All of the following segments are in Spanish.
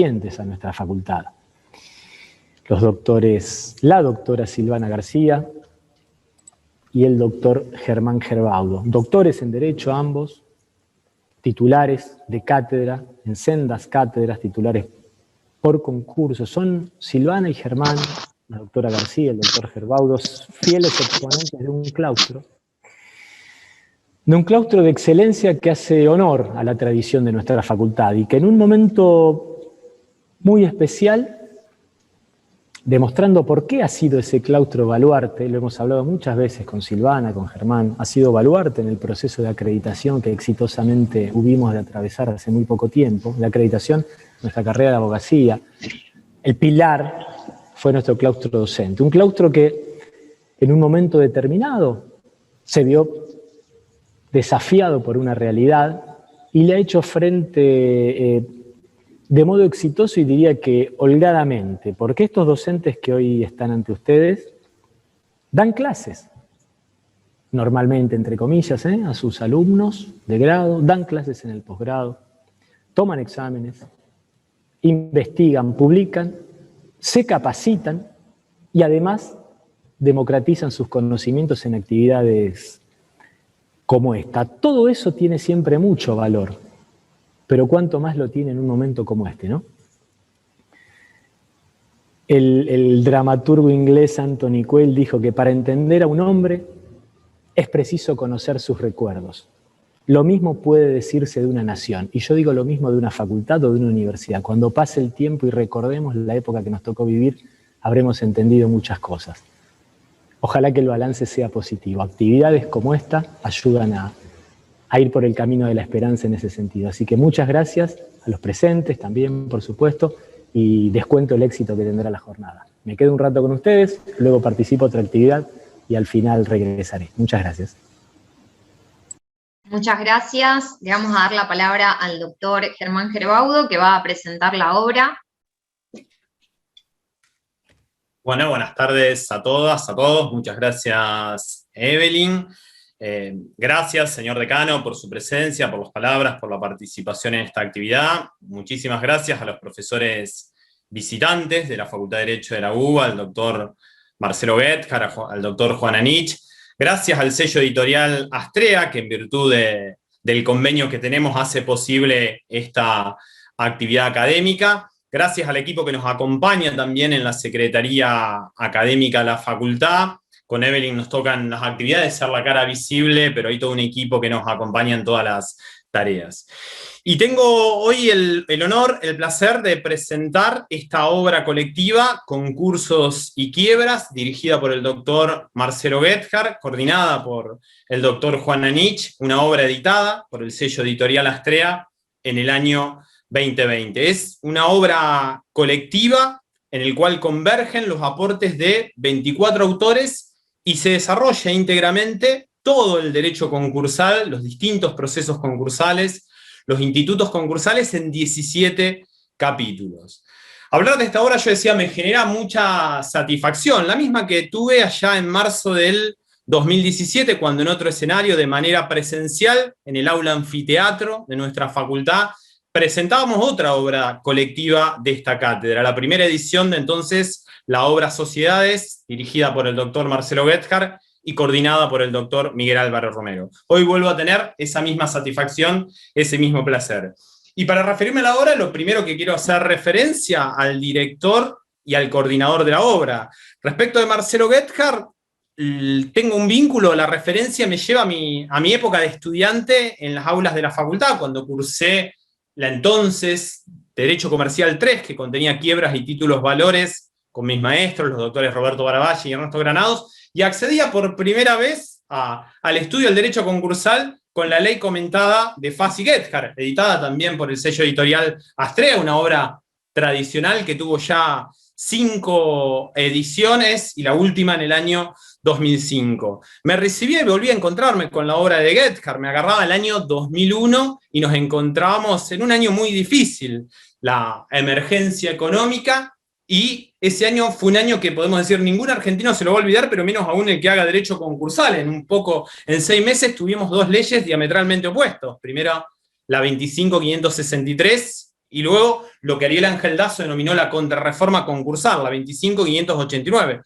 a nuestra facultad. Los doctores, la doctora Silvana García y el doctor Germán Gerbaudo, doctores en Derecho ambos, titulares de cátedra, en sendas cátedras, titulares por concurso. Son Silvana y Germán, la doctora García, el doctor Gerbaudo, fieles exponentes de un claustro de excelencia que hace honor a la tradición de nuestra facultad y que en un momento muy especial, demostrando por qué ha sido ese claustro baluarte, lo hemos hablado muchas veces con Silvana, con Germán, ha sido baluarte en el proceso de acreditación que exitosamente hubimos de atravesar hace muy poco tiempo, de acreditación, nuestra carrera de abogacía. El pilar fue nuestro claustro docente, un claustro que en un momento determinado se vio desafiado por una realidad y le ha hecho frente de modo exitoso y diría que holgadamente, porque estos docentes que hoy están ante ustedes dan clases, normalmente entre comillas, a sus alumnos de grado, dan clases en el posgrado, toman exámenes, investigan, publican, se capacitan y además democratizan sus conocimientos en actividades como esta. Todo eso tiene siempre mucho valor, pero cuánto más lo tiene en un momento como este, ¿no? El dramaturgo inglés Anthony Quayle dijo que para entender a un hombre es preciso conocer sus recuerdos. Lo mismo puede decirse de una nación, y yo digo lo mismo de una facultad o de una universidad. Cuando pase el tiempo y recordemos la época que nos tocó vivir, habremos entendido muchas cosas. Ojalá que el balance sea positivo. Actividades como esta ayudan a ir por el camino de la esperanza en ese sentido. Así que muchas gracias a los presentes también, por supuesto, y descuento el éxito que tendrá la jornada. Me quedo un rato con ustedes, luego participo en otra actividad y al final regresaré. Muchas gracias. Muchas gracias. Le vamos a dar la palabra al doctor Germán Gerbaudo, que va a presentar la obra. Bueno, buenas tardes a todas, a todos. Muchas gracias, Evelyn. Gracias, señor decano, por su presencia, por las palabras, por la participación en esta actividad. Muchísimas gracias a los profesores visitantes de la Facultad de Derecho de la UBA, al doctor Marcelo Guetjar, al doctor Juan Anich. Gracias al sello editorial Astrea, que en virtud del convenio que tenemos hace posible esta actividad académica. Gracias al equipo que nos acompaña también en la Secretaría Académica de la Facultad. Con Evelyn nos tocan las actividades, ser la cara visible, pero hay todo un equipo que nos acompaña en todas las tareas. Y tengo hoy el honor, el placer de presentar esta obra colectiva, Concursos y Quiebras, dirigida por el doctor Marcelo Guetjar, coordinada por el doctor Juan Anich, una obra editada por el sello editorial Astrea en el año 2020. Es una obra colectiva en el cual convergen los aportes de 24 autores y se desarrolla íntegramente todo el derecho concursal, los distintos procesos concursales, los institutos concursales en 17 capítulos. Hablar de esta obra, yo decía, me genera mucha satisfacción, la misma que tuve allá en marzo del 2017, cuando en otro escenario, de manera presencial, en el aula anfiteatro de nuestra facultad, presentábamos otra obra colectiva de esta cátedra, la primera edición de entonces la obra Sociedades, dirigida por el doctor Marcelo Guetjar y coordinada por el doctor Miguel Álvaro Romero. Hoy vuelvo a tener esa misma satisfacción, ese mismo placer. Y para referirme a la obra, lo primero que quiero hacer referencia al director y al coordinador de la obra. Respecto de Marcelo Guetjar, tengo un vínculo, la referencia me lleva a mi época de estudiante en las aulas de la facultad, cuando cursé la entonces Derecho Comercial 3, que contenía quiebras y títulos valores, con mis maestros, los doctores Roberto Baravalle y Ernesto Granados, y accedía por primera vez al estudio del derecho concursal con la ley comentada de Faz y Guetjar, editada también por el sello editorial Astrea, una obra tradicional que tuvo ya 5 ediciones, y la última en el año 2005. Me recibí y volví a encontrarme con la obra de Guetjar, me agarraba el año 2001 y nos encontrábamos en un año muy difícil, la emergencia económica, y ese año fue un año que podemos decir ningún argentino se lo va a olvidar, pero menos aún el que haga derecho concursal. En 6 meses tuvimos 2 leyes diametralmente opuestas. Primero la 25.563 y luego lo que Ariel Ángel Dazo denominó la contrarreforma concursal, la 25.589.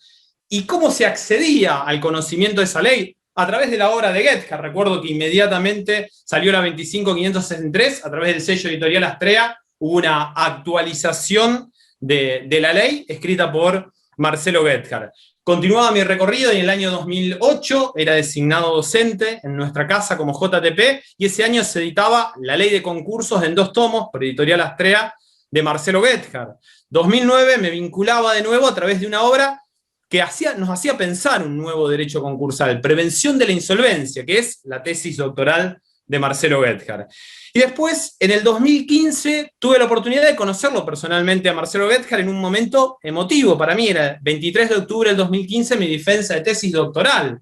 ¿Y cómo se accedía al conocimiento de esa ley? A través de la obra de Goethkar. Recuerdo que inmediatamente salió la 25.563, a través del sello editorial Astrea, hubo una actualización de la ley escrita por Marcelo Goethkar. Continuaba mi recorrido y en el año 2008 era designado docente en nuestra casa como JTP, y ese año se editaba la ley de concursos en 2 tomos por editorial Astrea de Marcelo Goethkar. 2009 me vinculaba de nuevo a través de una obra que nos hacía pensar un nuevo derecho concursal, Prevención de la Insolvencia, que es la tesis doctoral de Marcelo Goethkar. Y después, en el 2015, tuve la oportunidad de conocerlo personalmente a Marcelo Goethkar en un momento emotivo. Para mí era 23 de octubre del 2015 mi defensa de tesis doctoral.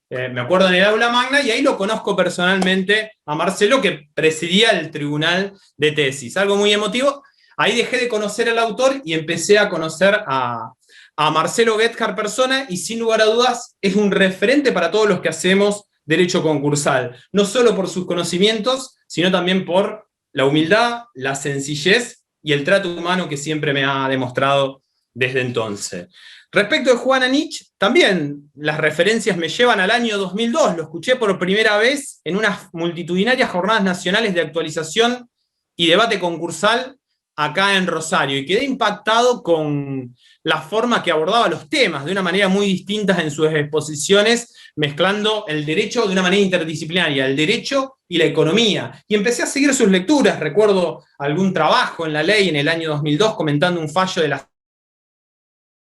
Me acuerdo en el aula magna, y ahí lo conozco personalmente a Marcelo, que presidía el tribunal de tesis. Algo muy emotivo. Ahí dejé de conocer al autor y empecé a conocer a Marcelo Goethkar persona, y sin lugar a dudas es un referente para todos los que hacemos derecho concursal, no solo por sus conocimientos, sino también por la humildad, la sencillez y el trato humano que siempre me ha demostrado desde entonces. Respecto de Juan Anich, también las referencias me llevan al año 2002, lo escuché por primera vez en unas multitudinarias jornadas nacionales de actualización y debate concursal acá en Rosario, y quedé impactado con la forma que abordaba los temas, de una manera muy distinta en sus exposiciones, mezclando el derecho de una manera interdisciplinaria, el derecho y la economía. Y empecé a seguir sus lecturas. Recuerdo algún trabajo en la ley en el año 2002 comentando un fallo de la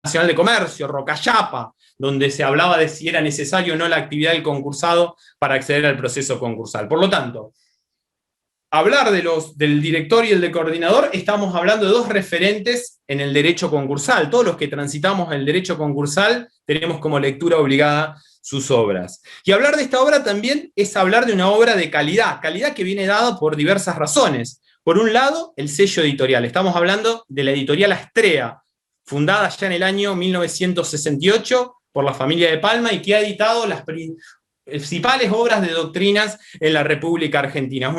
Nacional de Comercio, Rocallapa, donde se hablaba de si era necesario o no la actividad del concursado para acceder al proceso concursal. Por lo tanto, hablar del director y el del coordinador, estamos hablando de 2 referentes en el derecho concursal. Todos los que transitamos el derecho concursal tenemos como lectura obligada sus obras. Y hablar de esta obra también es hablar de una obra de calidad que viene dada por diversas razones. Por un lado, el sello editorial. Estamos hablando de la editorial Astrea, fundada ya en el año 1968 por la familia de Palma, y que ha editado las principales obras de doctrinas en la República Argentina. Es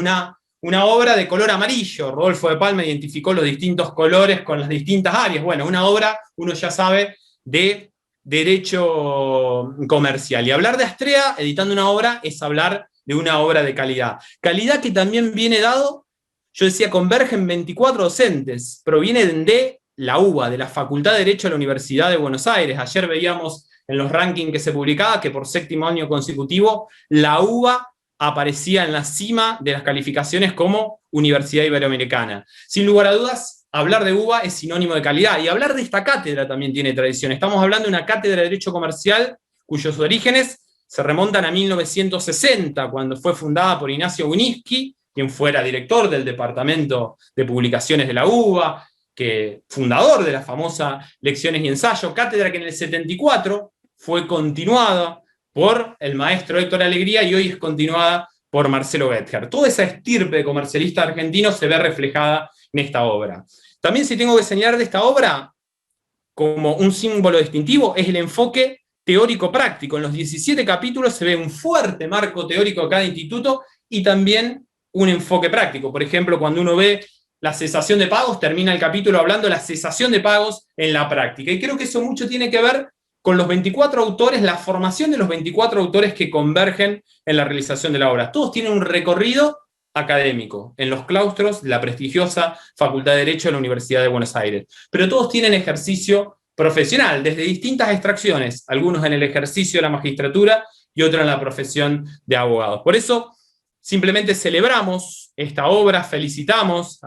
una obra de color amarillo. Rodolfo de Palma identificó los distintos colores con las distintas áreas. Bueno, una obra, uno ya sabe, de derecho comercial. Y hablar de Astrea, editando una obra, es hablar de una obra de calidad. Calidad que también viene dado, yo decía, convergen 24 docentes, provienen de la UBA, de la Facultad de Derecho de la Universidad de Buenos Aires. Ayer veíamos en los rankings que se publicaba que por 7º año consecutivo la UBA aparecía en la cima de las calificaciones como Universidad Iberoamericana. Sin lugar a dudas, hablar de UBA es sinónimo de calidad, y hablar de esta cátedra también tiene tradición. Estamos hablando de una cátedra de Derecho Comercial cuyos orígenes se remontan a 1960, cuando fue fundada por Ignacio Winitsky, quien fuera director del Departamento de Publicaciones de la UBA, fundador de la famosa Lecciones y Ensayo, cátedra que en el 74 fue continuada por el maestro Héctor Alegría y hoy es continuada por Marcelo Goethkar. Toda esa estirpe de comercialistas argentinos se ve reflejada en esta obra. También, si tengo que señalar de esta obra como un símbolo distintivo, es el enfoque teórico-práctico. En los 17 capítulos se ve un fuerte marco teórico de cada instituto y también un enfoque práctico. Por ejemplo, cuando uno ve la cesación de pagos, termina el capítulo hablando de la cesación de pagos en la práctica. Y creo que eso mucho tiene que ver con los 24 autores, la formación de los 24 autores que convergen en la realización de la obra. Todos tienen un recorrido académico en los claustros de la prestigiosa Facultad de Derecho de la Universidad de Buenos Aires. Pero todos tienen ejercicio profesional, desde distintas extracciones, algunos en el ejercicio de la magistratura y otros en la profesión de abogados. Por eso, simplemente celebramos esta obra, felicitamos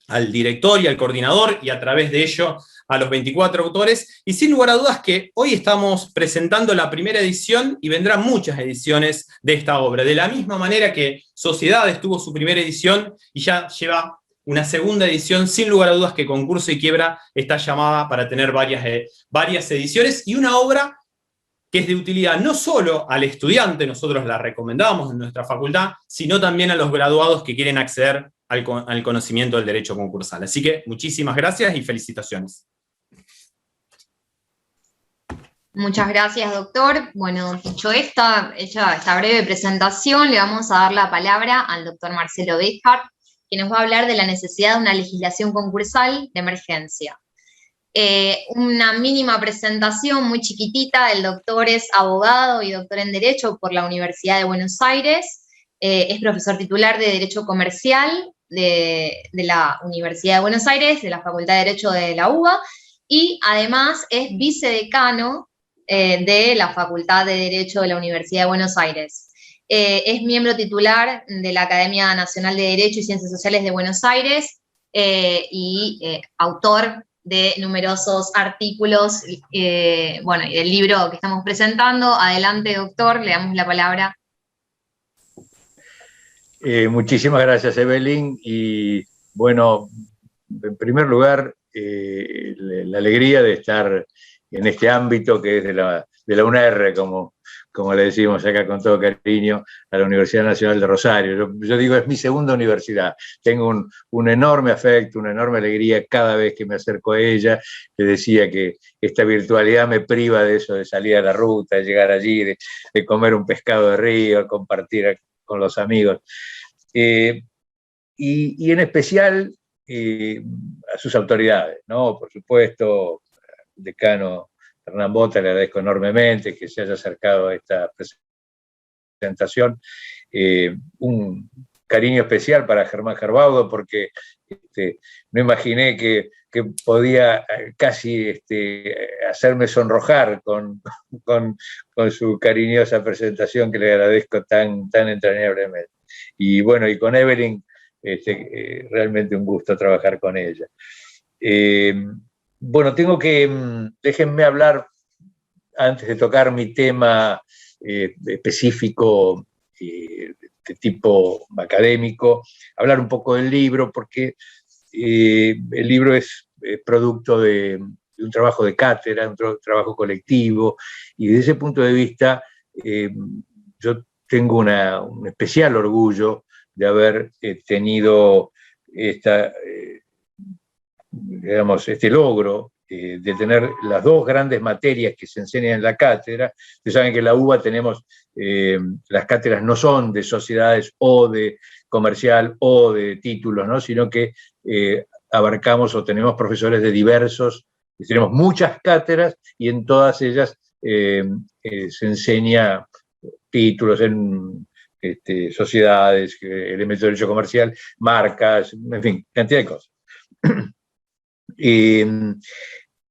al director y al coordinador, y a través de ello a los 24 autores, y sin lugar a dudas que hoy estamos presentando la primera edición y vendrán muchas ediciones de esta obra, de la misma manera que Sociedades tuvo su primera edición y ya lleva una segunda edición. Sin lugar a dudas que Concurso y Quiebra está llamada para tener varias ediciones, y una obra que es de utilidad no solo al estudiante, nosotros la recomendamos en nuestra facultad, sino también a los graduados que quieren acceder al conocimiento del derecho concursal. Así que muchísimas gracias y felicitaciones. Muchas gracias, doctor. Bueno, dicho hecha esta breve presentación, le vamos a dar la palabra al doctor Marcelo Goethkar, que nos va a hablar de la necesidad de una legislación concursal de emergencia. Una mínima presentación muy chiquitita. El doctor es abogado y doctor en Derecho por la Universidad de Buenos Aires, es profesor titular de Derecho Comercial de la Universidad de Buenos Aires, de la Facultad de Derecho de la UBA, y además es vicedecano de la Facultad de Derecho de la Universidad de Buenos Aires. Es miembro titular de la Academia Nacional de Derecho y Ciencias Sociales de Buenos Aires y autor de numerosos artículos, bueno, y del libro que estamos presentando. Adelante, doctor, le damos la palabra. Muchísimas gracias, Evelyn, y bueno, en primer lugar, la alegría de estar en este ámbito que es de la UNR, como le decimos acá con todo cariño, a la Universidad Nacional de Rosario. Yo digo, es mi segunda universidad. Tengo un enorme afecto, una enorme alegría cada vez que me acerco a ella. Le decía que esta virtualidad me priva de eso, de salir a la ruta, de llegar allí, de comer un pescado de río, de compartir con los amigos. Y en especial a sus autoridades, ¿no? Por supuesto, el decano Hernán Bota, le agradezco enormemente que se haya acercado a esta presentación. Un cariño especial para Germán Gerbaudo, porque no imaginé que podía casi hacerme sonrojar con su cariñosa presentación, que le agradezco tan entrañablemente. Y bueno, y con Evelyn, realmente un gusto trabajar con ella. Bueno, déjenme hablar, antes de tocar mi tema específico de tipo académico, hablar un poco del libro, porque el libro es producto de un trabajo de cátedra, un trabajo colectivo, y desde ese punto de vista yo tengo un especial orgullo de haber tenido este logro de tener las dos grandes materias que se enseñan en la cátedra. Ustedes saben que en la UBA tenemos, las cátedras no son de sociedades o de comercial o de títulos, ¿no? Sino que abarcamos o tenemos profesores de diversos, tenemos muchas cátedras y en todas ellas se enseña títulos en sociedades, elementos de derecho comercial, marcas, en fin, cantidad de cosas.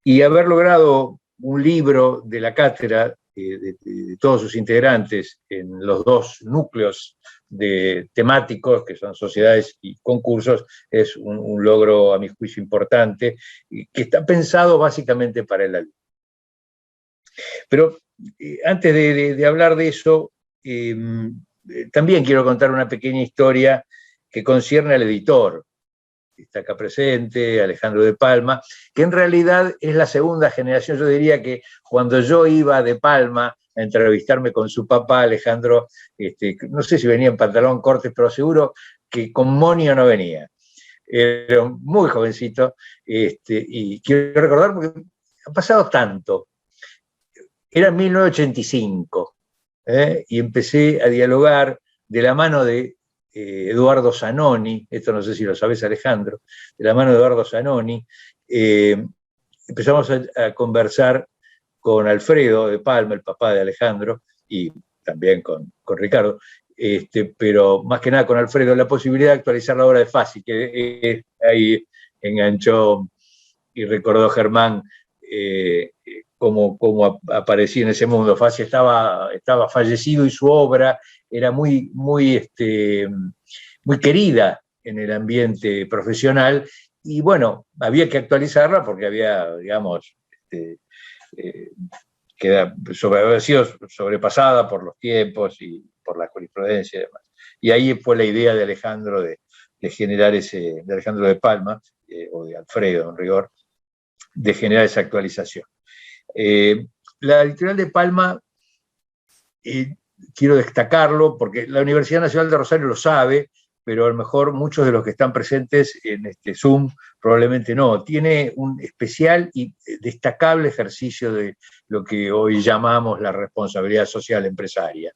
Y haber logrado un libro de la cátedra de todos sus integrantes en los dos núcleos temáticos, que son sociedades y concursos, es un logro, a mi juicio, importante, que está pensado básicamente para el alumno. Pero antes de hablar de eso, también quiero contar una pequeña historia que concierne al editor. Está acá presente, Alejandro de Palma, que en realidad es la segunda generación. Yo diría que cuando yo iba de Palma a entrevistarme con su papá, Alejandro, no sé si venía en pantalón cortes, pero seguro que con moño no venía. Era muy jovencito, y quiero recordar porque ha pasado tanto. Era en 1985, y empecé a dialogar de la mano de Eduardo Zanoni, esto no sé si lo sabes, Alejandro, de la mano de Eduardo Zanoni, empezamos a conversar con Alfredo de Palma, el papá de Alejandro, y también con Ricardo, pero más que nada con Alfredo, la posibilidad de actualizar la obra de Fassi, que ahí enganchó y recordó Germán cómo aparecía en ese mundo. Fassi estaba fallecido y su obra era muy querida en el ambiente profesional, y bueno, había que actualizarla porque había, digamos, había sido sobrepasada por los tiempos y por la jurisprudencia y demás. Y ahí fue la idea de Alejandro de generar de Alejandro de Palma, o de Alfredo en rigor, de generar esa actualización. La editorial de Palma, quiero destacarlo porque la Universidad Nacional de Rosario lo sabe, pero a lo mejor muchos de los que están presentes en este Zoom probablemente no. Tiene un especial y destacable ejercicio de lo que hoy llamamos la responsabilidad social empresaria.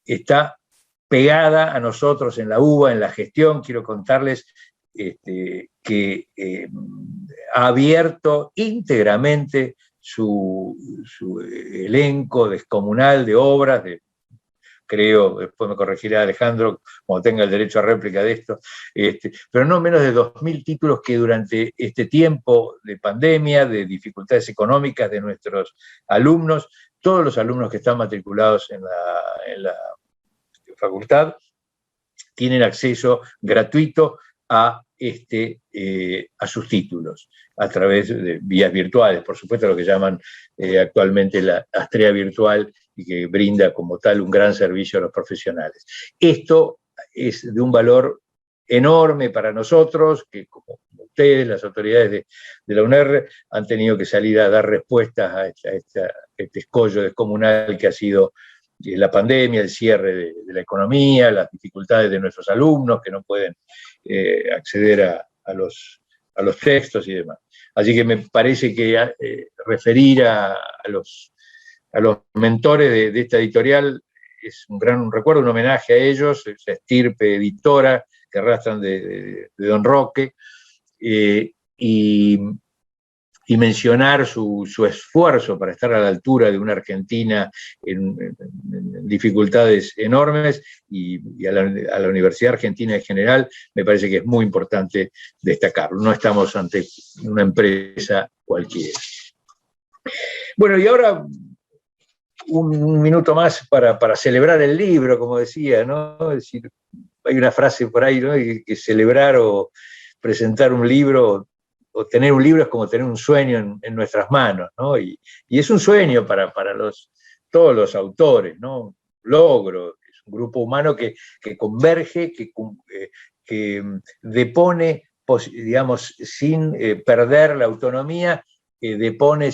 Está pegada a nosotros en la UBA, en la gestión. Quiero contarles que ha abierto íntegramente su elenco descomunal de obras, creo, después me corregirá Alejandro, como tenga el derecho a réplica de esto, pero no menos de 2.000 títulos que durante este tiempo de pandemia, de dificultades económicas de nuestros alumnos, todos los alumnos que están matriculados en la facultad tienen acceso gratuito a sus títulos, a través de vías virtuales, por supuesto lo que llaman actualmente la Astrea Virtual, y que brinda como tal un gran servicio a los profesionales. Esto es de un valor enorme para nosotros, que como ustedes, las autoridades de la UNR, han tenido que salir a dar respuestas a este escollo descomunal que ha sido la pandemia, el cierre de la economía, las dificultades de nuestros alumnos que no pueden acceder a los textos y demás. Así que me parece que referir a los mentores de esta editorial es un gran recuerdo, un homenaje a ellos, esa estirpe editora que arrastran de Don Roque, y mencionar su esfuerzo para estar a la altura de una Argentina en dificultades enormes, y a la Universidad Argentina en general, me parece que es muy importante destacarlo. No estamos ante una empresa cualquiera. Bueno, y ahora un minuto más para celebrar el libro, como decía, ¿no? Es decir, hay una frase por ahí, ¿no? Que celebrar o presentar un libro, o tener un libro, es como tener un sueño en nuestras manos, ¿no? Y es un sueño para todos los autores, ¿no? Logro, es un grupo humano que converge, que depone, digamos, sin perder la autonomía, depone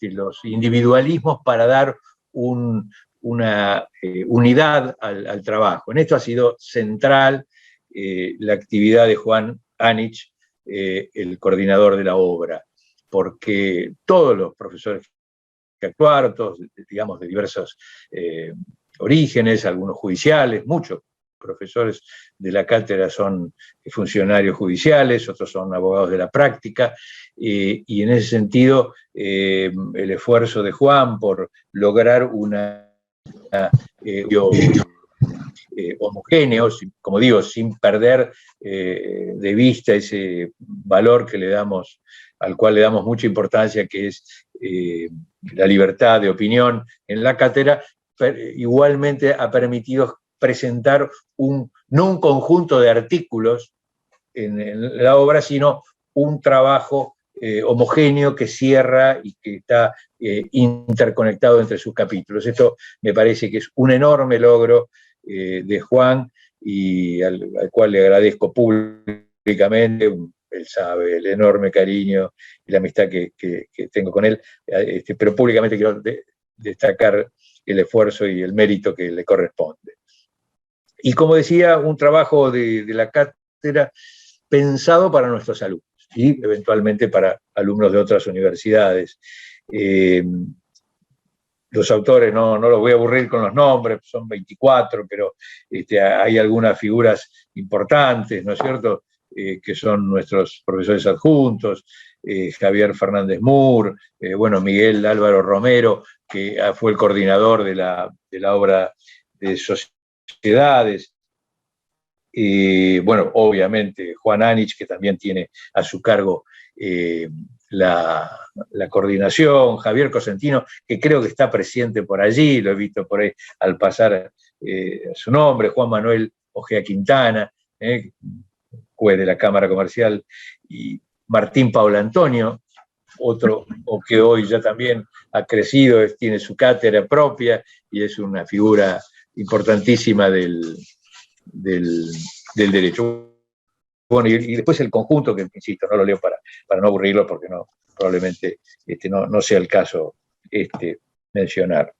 los individualismos para dar una unidad al trabajo. En esto ha sido central la actividad de Juan Anich, el coordinador de la obra, porque todos los profesores que actuaron, todos, digamos, de diversos orígenes, algunos judiciales, muchos profesores de la cátedra son funcionarios judiciales, otros son abogados de la práctica, y en ese sentido el esfuerzo de Juan por lograr homogéneos, como digo, sin perder de vista ese valor al cual le damos mucha importancia, que es la libertad de opinión en la cátedra. Igualmente ha permitido presentar no un conjunto de artículos en la obra, sino un trabajo homogéneo que cierra y que está interconectado entre sus capítulos. Esto me parece que es un enorme logro de Juan, y al cual le agradezco públicamente. Él sabe el enorme cariño y la amistad que tengo con él, pero públicamente quiero destacar el esfuerzo y el mérito que le corresponde. Y como decía, un trabajo de la cátedra pensado para nuestros alumnos y eventualmente para alumnos de otras universidades. Los autores, no los voy a aburrir con los nombres, son 24, pero hay algunas figuras importantes, ¿no es cierto?, que son nuestros profesores adjuntos, Javier Fernández Mur, Miguel Álvaro Romero, que fue el coordinador de la obra de sociedades, obviamente Juan Anich, que también tiene a su cargo la coordinación, Javier Cosentino, que creo que está presente por allí, lo he visto por ahí al pasar su nombre, Juan Manuel Ojea Quintana, juez de la Cámara Comercial, y Martín Paula Antonio, otro que hoy ya también ha crecido, tiene su cátedra propia y es una figura importantísima del derecho. Bueno, y después el conjunto, que insisto, no lo leo para no aburrirlo, porque probablemente no sea el caso mencionar.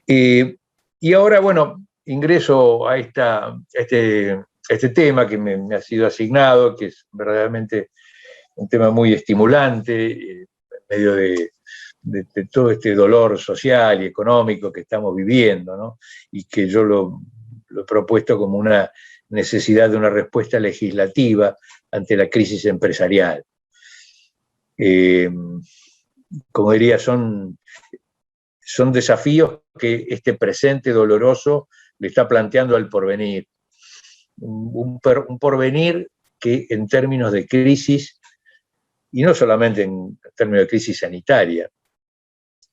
Y ahora, ingreso a este tema que me ha sido asignado, que es verdaderamente un tema muy estimulante, en medio de todo este dolor social y económico que estamos viviendo, ¿no? Y que yo lo lo he propuesto como una necesidad de una respuesta legislativa ante la crisis empresarial. Como diría, son desafíos que este presente doloroso le está planteando al porvenir. Un porvenir que en términos de crisis, y no solamente en términos de crisis sanitaria,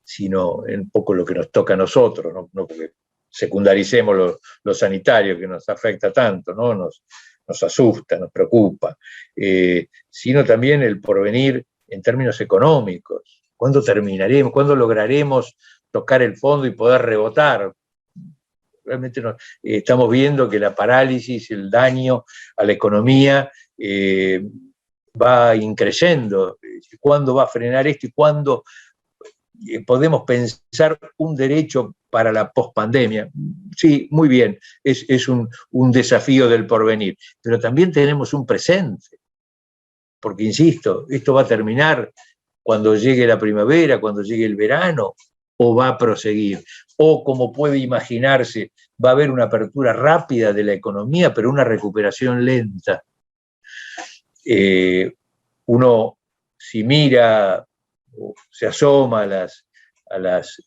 sino en poco lo que nos toca a nosotros, no porque secundaricemos lo sanitario que nos afecta tanto, ¿no? Nos asusta, nos preocupa, sino también el porvenir en términos económicos. ¿Cuándo terminaremos? ¿Cuándo lograremos tocar el fondo y poder rebotar? Realmente estamos viendo que la parálisis, el daño a la economía va increciendo. ¿Cuándo va a frenar esto y cuándo podemos pensar un derecho para la pospandemia? Sí, muy bien, es un desafío del porvenir, pero también tenemos un presente, porque insisto, esto va a terminar cuando llegue la primavera, cuando llegue el verano, o va a proseguir, o como puede imaginarse, va a haber una apertura rápida de la economía, pero una recuperación lenta. Uno, si mira, se asoma a las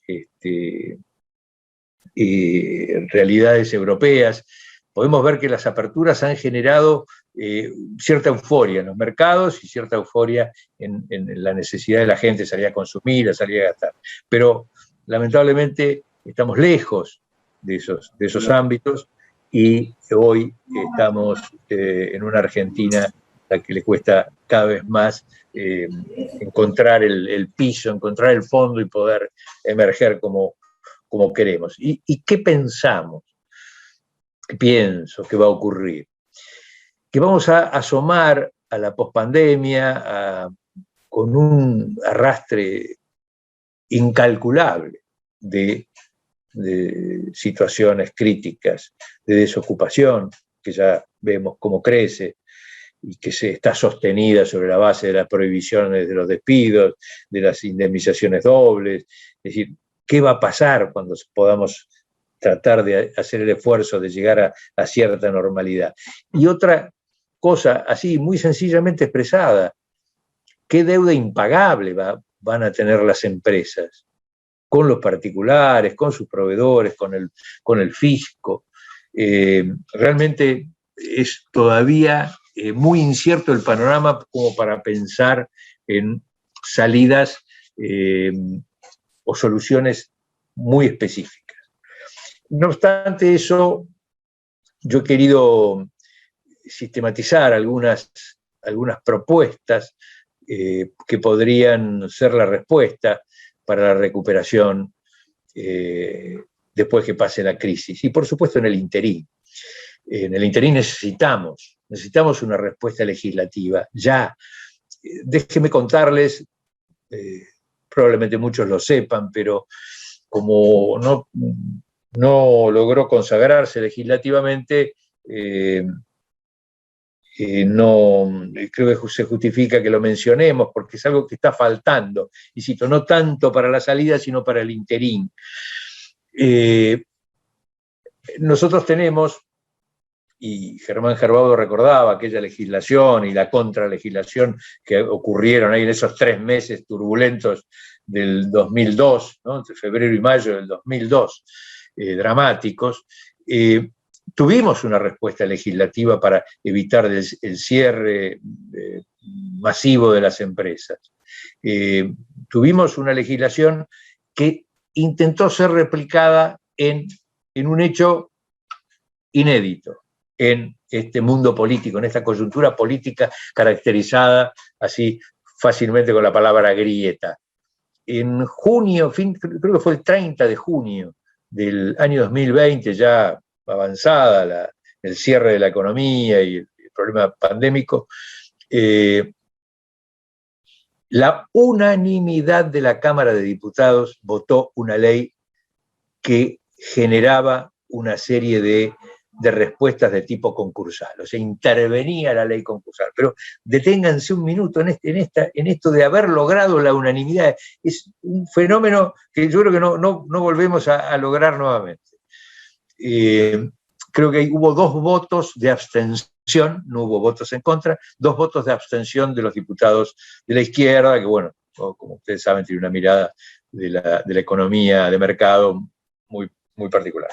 realidades europeas, podemos ver que las aperturas han generado cierta euforia en los mercados y cierta euforia en la necesidad de la gente de salir a consumir, a salir a gastar. Pero lamentablemente estamos lejos de esos ámbitos y hoy estamos en una Argentina a la que le cuesta cada vez más encontrar el piso, encontrar el fondo y poder emerger como queremos. ¿Y qué pensamos? ¿Qué pienso que va a ocurrir? Que vamos a asomar a la pospandemia con un arrastre incalculable de situaciones críticas, de desocupación, que ya vemos cómo crece y que se está sostenida sobre la base de las prohibiciones de los despidos, de las indemnizaciones dobles. Es decir, ¿qué va a pasar cuando podamos tratar de hacer el esfuerzo de llegar a cierta normalidad? Y otra cosa así, muy sencillamente expresada, ¿qué deuda impagable van a tener las empresas con los particulares, con sus proveedores, con el fisco? Realmente es todavía muy incierto el panorama como para pensar en salidas o soluciones muy específicas. No obstante eso, yo he querido sistematizar algunas propuestas que podrían ser la respuesta para la recuperación después que pase la crisis. Y por supuesto en el interín. En el interín necesitamos una respuesta legislativa. Ya, déjenme contarles, probablemente muchos lo sepan, pero como no logró consagrarse legislativamente, no creo que se justifica que lo mencionemos porque es algo que está faltando, y cito, no tanto para la salida sino para el interín. Nosotros tenemos, y Germán Gerbaudo recordaba aquella legislación y la contralegislación que ocurrieron ahí en esos 3 meses turbulentos del 2002, ¿no? Entre febrero y mayo del 2002, dramáticos. Tuvimos una respuesta legislativa para evitar el cierre masivo de las empresas. Tuvimos una legislación que intentó ser replicada en un hecho inédito en este mundo político, en esta coyuntura política caracterizada así fácilmente con la palabra grieta. En junio, creo que fue el 30 de junio del año 2020, ya avanzada el cierre de la economía y el problema pandémico, la unanimidad de la Cámara de Diputados votó una ley que generaba una serie de respuestas de tipo concursal, o sea, intervenía la ley concursal. Pero deténganse un minuto en esto de haber logrado la unanimidad. Es un fenómeno que yo creo que no volvemos a lograr nuevamente. creo que hubo 2 votos de abstención, no hubo votos en contra, 2 votos de abstención de los diputados de la izquierda, que bueno, como ustedes saben, tiene una mirada de la economía de mercado muy, muy particular.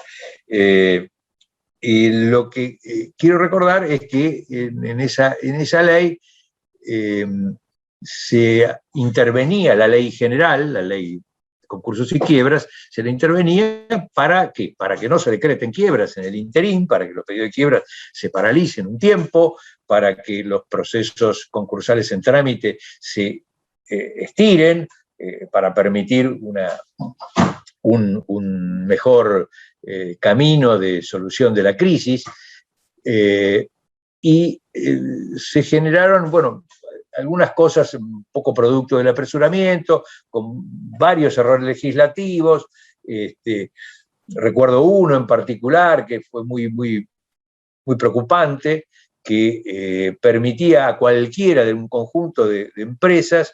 Y lo que quiero recordar es que en esa ley se intervenía la ley general, la ley de concursos y quiebras, se le intervenía ¿para qué? Para que no se decreten quiebras en el interín, para que los pedidos de quiebras se paralicen un tiempo, para que los procesos concursales en trámite se estiren, para permitir un mejor camino de solución de la crisis, y se generaron, bueno, algunas cosas un poco producto del apresuramiento, con varios errores legislativos. Recuerdo uno en particular que fue muy, muy, muy preocupante, que permitía a cualquiera de un conjunto de empresas,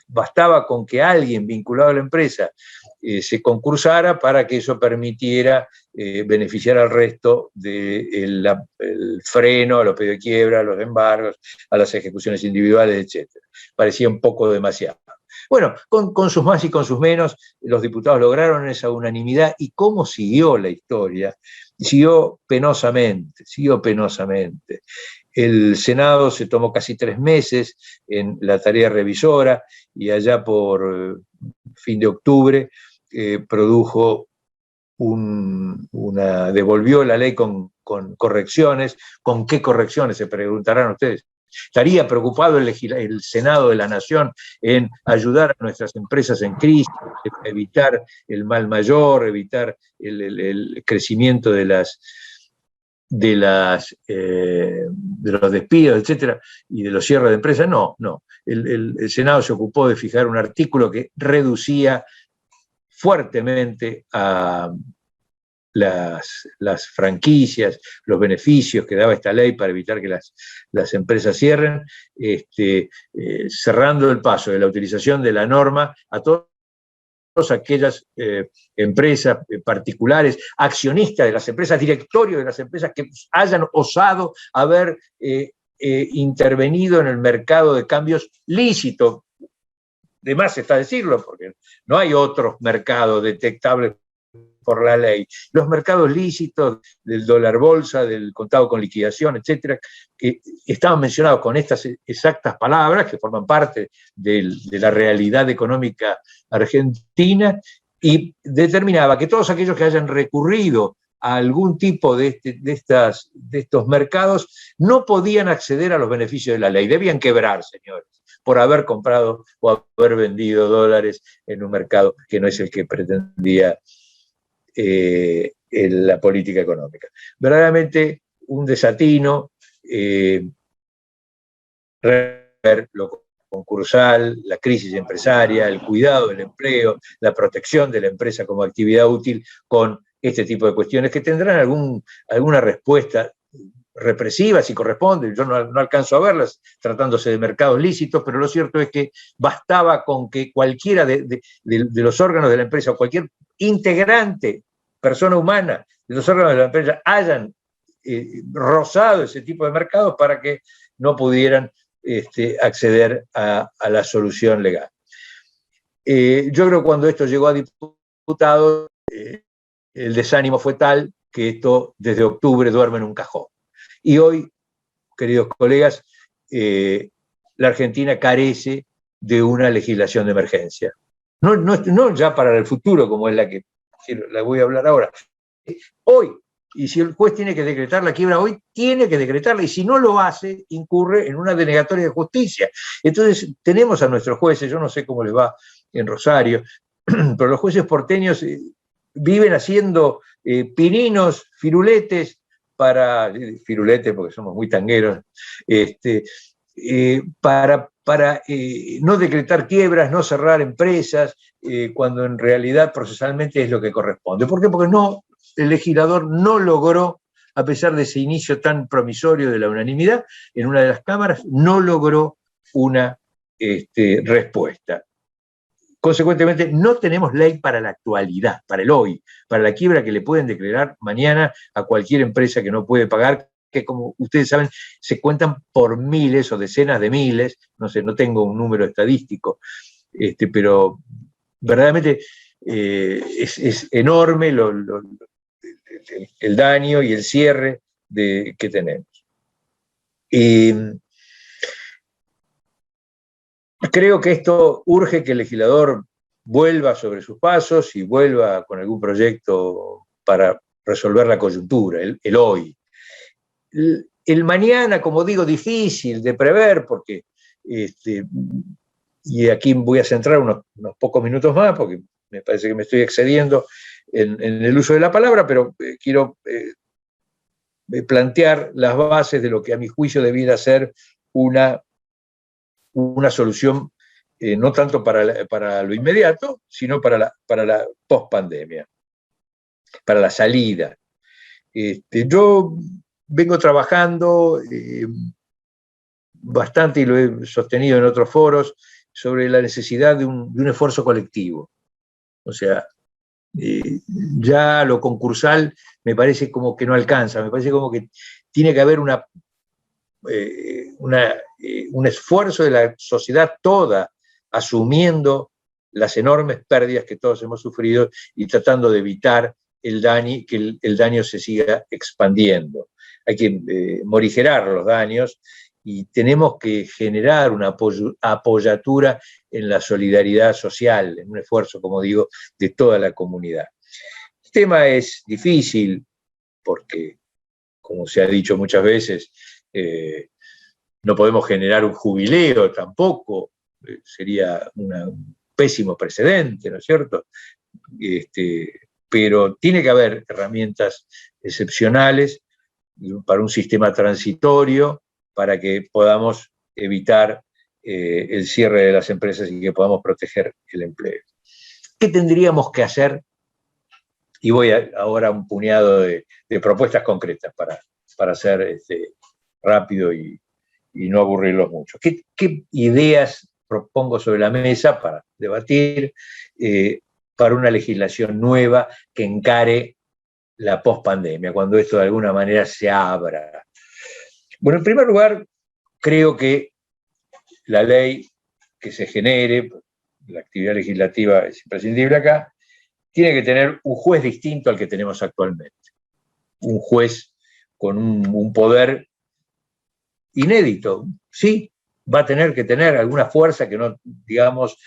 bastaba con que alguien vinculado a la empresa se concursara para que eso permitiera beneficiar al resto del freno a los pedidos de quiebra, a los embargos, a las ejecuciones individuales, etc. Parecía un poco demasiado. Bueno, con sus más y con sus menos, los diputados lograron esa unanimidad. ¿Y cómo siguió la historia? Siguió penosamente, siguió penosamente. El Senado se tomó casi 3 meses en la tarea revisora y allá por fin de octubre produjo devolvió la ley con correcciones. ¿Con qué correcciones? Se preguntarán ustedes. ¿Estaría preocupado el Senado de la Nación en ayudar a nuestras empresas en crisis, evitar el mal mayor, evitar el crecimiento de los despidos, etcétera, y de los cierres de empresas? No, no. El Senado se ocupó de fijar un artículo que reducía fuertemente a las franquicias, los beneficios que daba esta ley para evitar que las empresas cierren, cerrando el paso de la utilización de la norma a todas aquellas empresas particulares, accionistas de las empresas, directorios de las empresas que hayan osado haber intervenido en el mercado de cambios lícito. De más está decirlo, porque no hay otros mercados detectables por la ley. Los mercados lícitos del dólar bolsa, del contado con liquidación, etcétera, que estaban mencionados con estas exactas palabras, que forman parte de la realidad económica argentina, y determinaba que todos aquellos que hayan recurrido a algún tipo de estos mercados no podían acceder a los beneficios de la ley, debían quebrar, señores, por haber comprado o haber vendido dólares en un mercado que no es el que pretendía la política económica. Verdaderamente un desatino, lo concursal, la crisis empresaria, el cuidado del empleo, la protección de la empresa como actividad útil con este tipo de cuestiones que tendrán alguna respuesta represiva si corresponde. Yo no alcanzo a verlas tratándose de mercados lícitos, pero lo cierto es que bastaba con que cualquiera de los órganos de la empresa o cualquier integrante, persona humana, de los órganos de la empresa hayan rozado ese tipo de mercados para que no pudieran acceder a la solución legal. Yo creo que cuando esto llegó a diputados, el desánimo fue tal que esto desde octubre duerme en un cajón. Y hoy, queridos colegas, la Argentina carece de una legislación de emergencia. No ya para el futuro, como es la voy a hablar ahora. Hoy, y si el juez tiene que decretar la quiebra hoy, tiene que decretarla, y si no lo hace, incurre en una denegatoria de justicia. Entonces, tenemos a nuestros jueces, yo no sé cómo les va en Rosario, pero los jueces porteños viven haciendo pininos, firuletes, firuletes porque somos muy tangueros, para no decretar quiebras, no cerrar empresas, cuando en realidad procesalmente es lo que corresponde. ¿Por qué? Porque el legislador no logró, a pesar de ese inicio tan promisorio de la unanimidad, en una de las cámaras, no logró una respuesta. consecuentemente, no tenemos ley para la actualidad, para el hoy, para la quiebra que le pueden declarar mañana a cualquier empresa que no puede pagar, que como ustedes saben, se cuentan por miles o decenas de miles, no sé, no tengo un número estadístico, pero verdaderamente es enorme el daño y el cierre que tenemos. Creo que esto urge que el legislador vuelva sobre sus pasos y vuelva con algún proyecto para resolver la coyuntura, el hoy. El mañana, como digo, difícil de prever, porque, y aquí voy a centrar unos pocos minutos más, porque me parece que me estoy excediendo en el uso de la palabra, pero quiero plantear las bases de lo que a mi juicio debiera ser una solución no tanto para lo inmediato, sino para la pospandemia, para la salida. Yo vengo trabajando bastante, y lo he sostenido en otros foros, sobre la necesidad de un esfuerzo colectivo. O sea, ya lo concursal me parece como que no alcanza, me parece como que tiene que haber un esfuerzo de la sociedad toda, asumiendo las enormes pérdidas que todos hemos sufrido y tratando de evitar que el daño se siga expandiendo. Hay que morigerar los daños y tenemos que generar una apoyatura en la solidaridad social, en un esfuerzo, como digo, de toda la comunidad. El tema es difícil porque, como se ha dicho muchas veces, no podemos generar un jubileo tampoco, sería un pésimo precedente, ¿no es cierto? Pero tiene que haber herramientas excepcionales para un sistema transitorio, para que podamos evitar el cierre de las empresas y que podamos proteger el empleo. ¿Qué tendríamos que hacer? Y voy ahora a un puñado de propuestas concretas para ser rápido y no aburrirlos mucho. ¿Qué ideas propongo sobre la mesa para debatir para una legislación nueva que encare la pospandemia, cuando esto de alguna manera se abra? Bueno, en primer lugar, creo que la ley que se genere, la actividad legislativa es imprescindible acá, tiene que tener un juez distinto al que tenemos actualmente. Un juez con un poder inédito, sí, va a tener que tener alguna fuerza que no, digamos,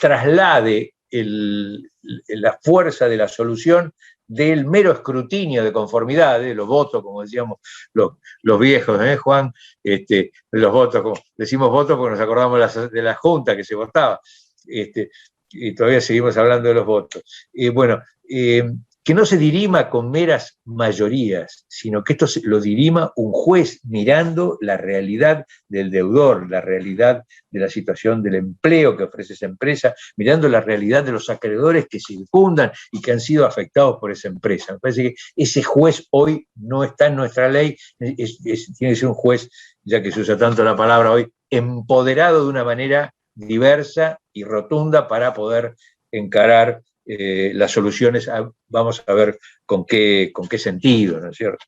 traslade la fuerza de la solución del mero escrutinio de conformidad, de los votos, como decíamos los viejos, Juan, los votos, decimos votos porque nos acordamos de la junta que se votaba, y todavía seguimos hablando de los votos. Que no se dirima con meras mayorías, sino que esto lo dirima un juez mirando la realidad del deudor, la realidad de la situación del empleo que ofrece esa empresa, mirando la realidad de los acreedores que circundan y que han sido afectados por esa empresa. Me parece que ese juez hoy no está en nuestra ley, tiene que ser un juez, ya que se usa tanto la palabra hoy, empoderado de una manera diversa y rotunda para poder encarar las soluciones. Vamos a ver con qué sentido, ¿no es cierto?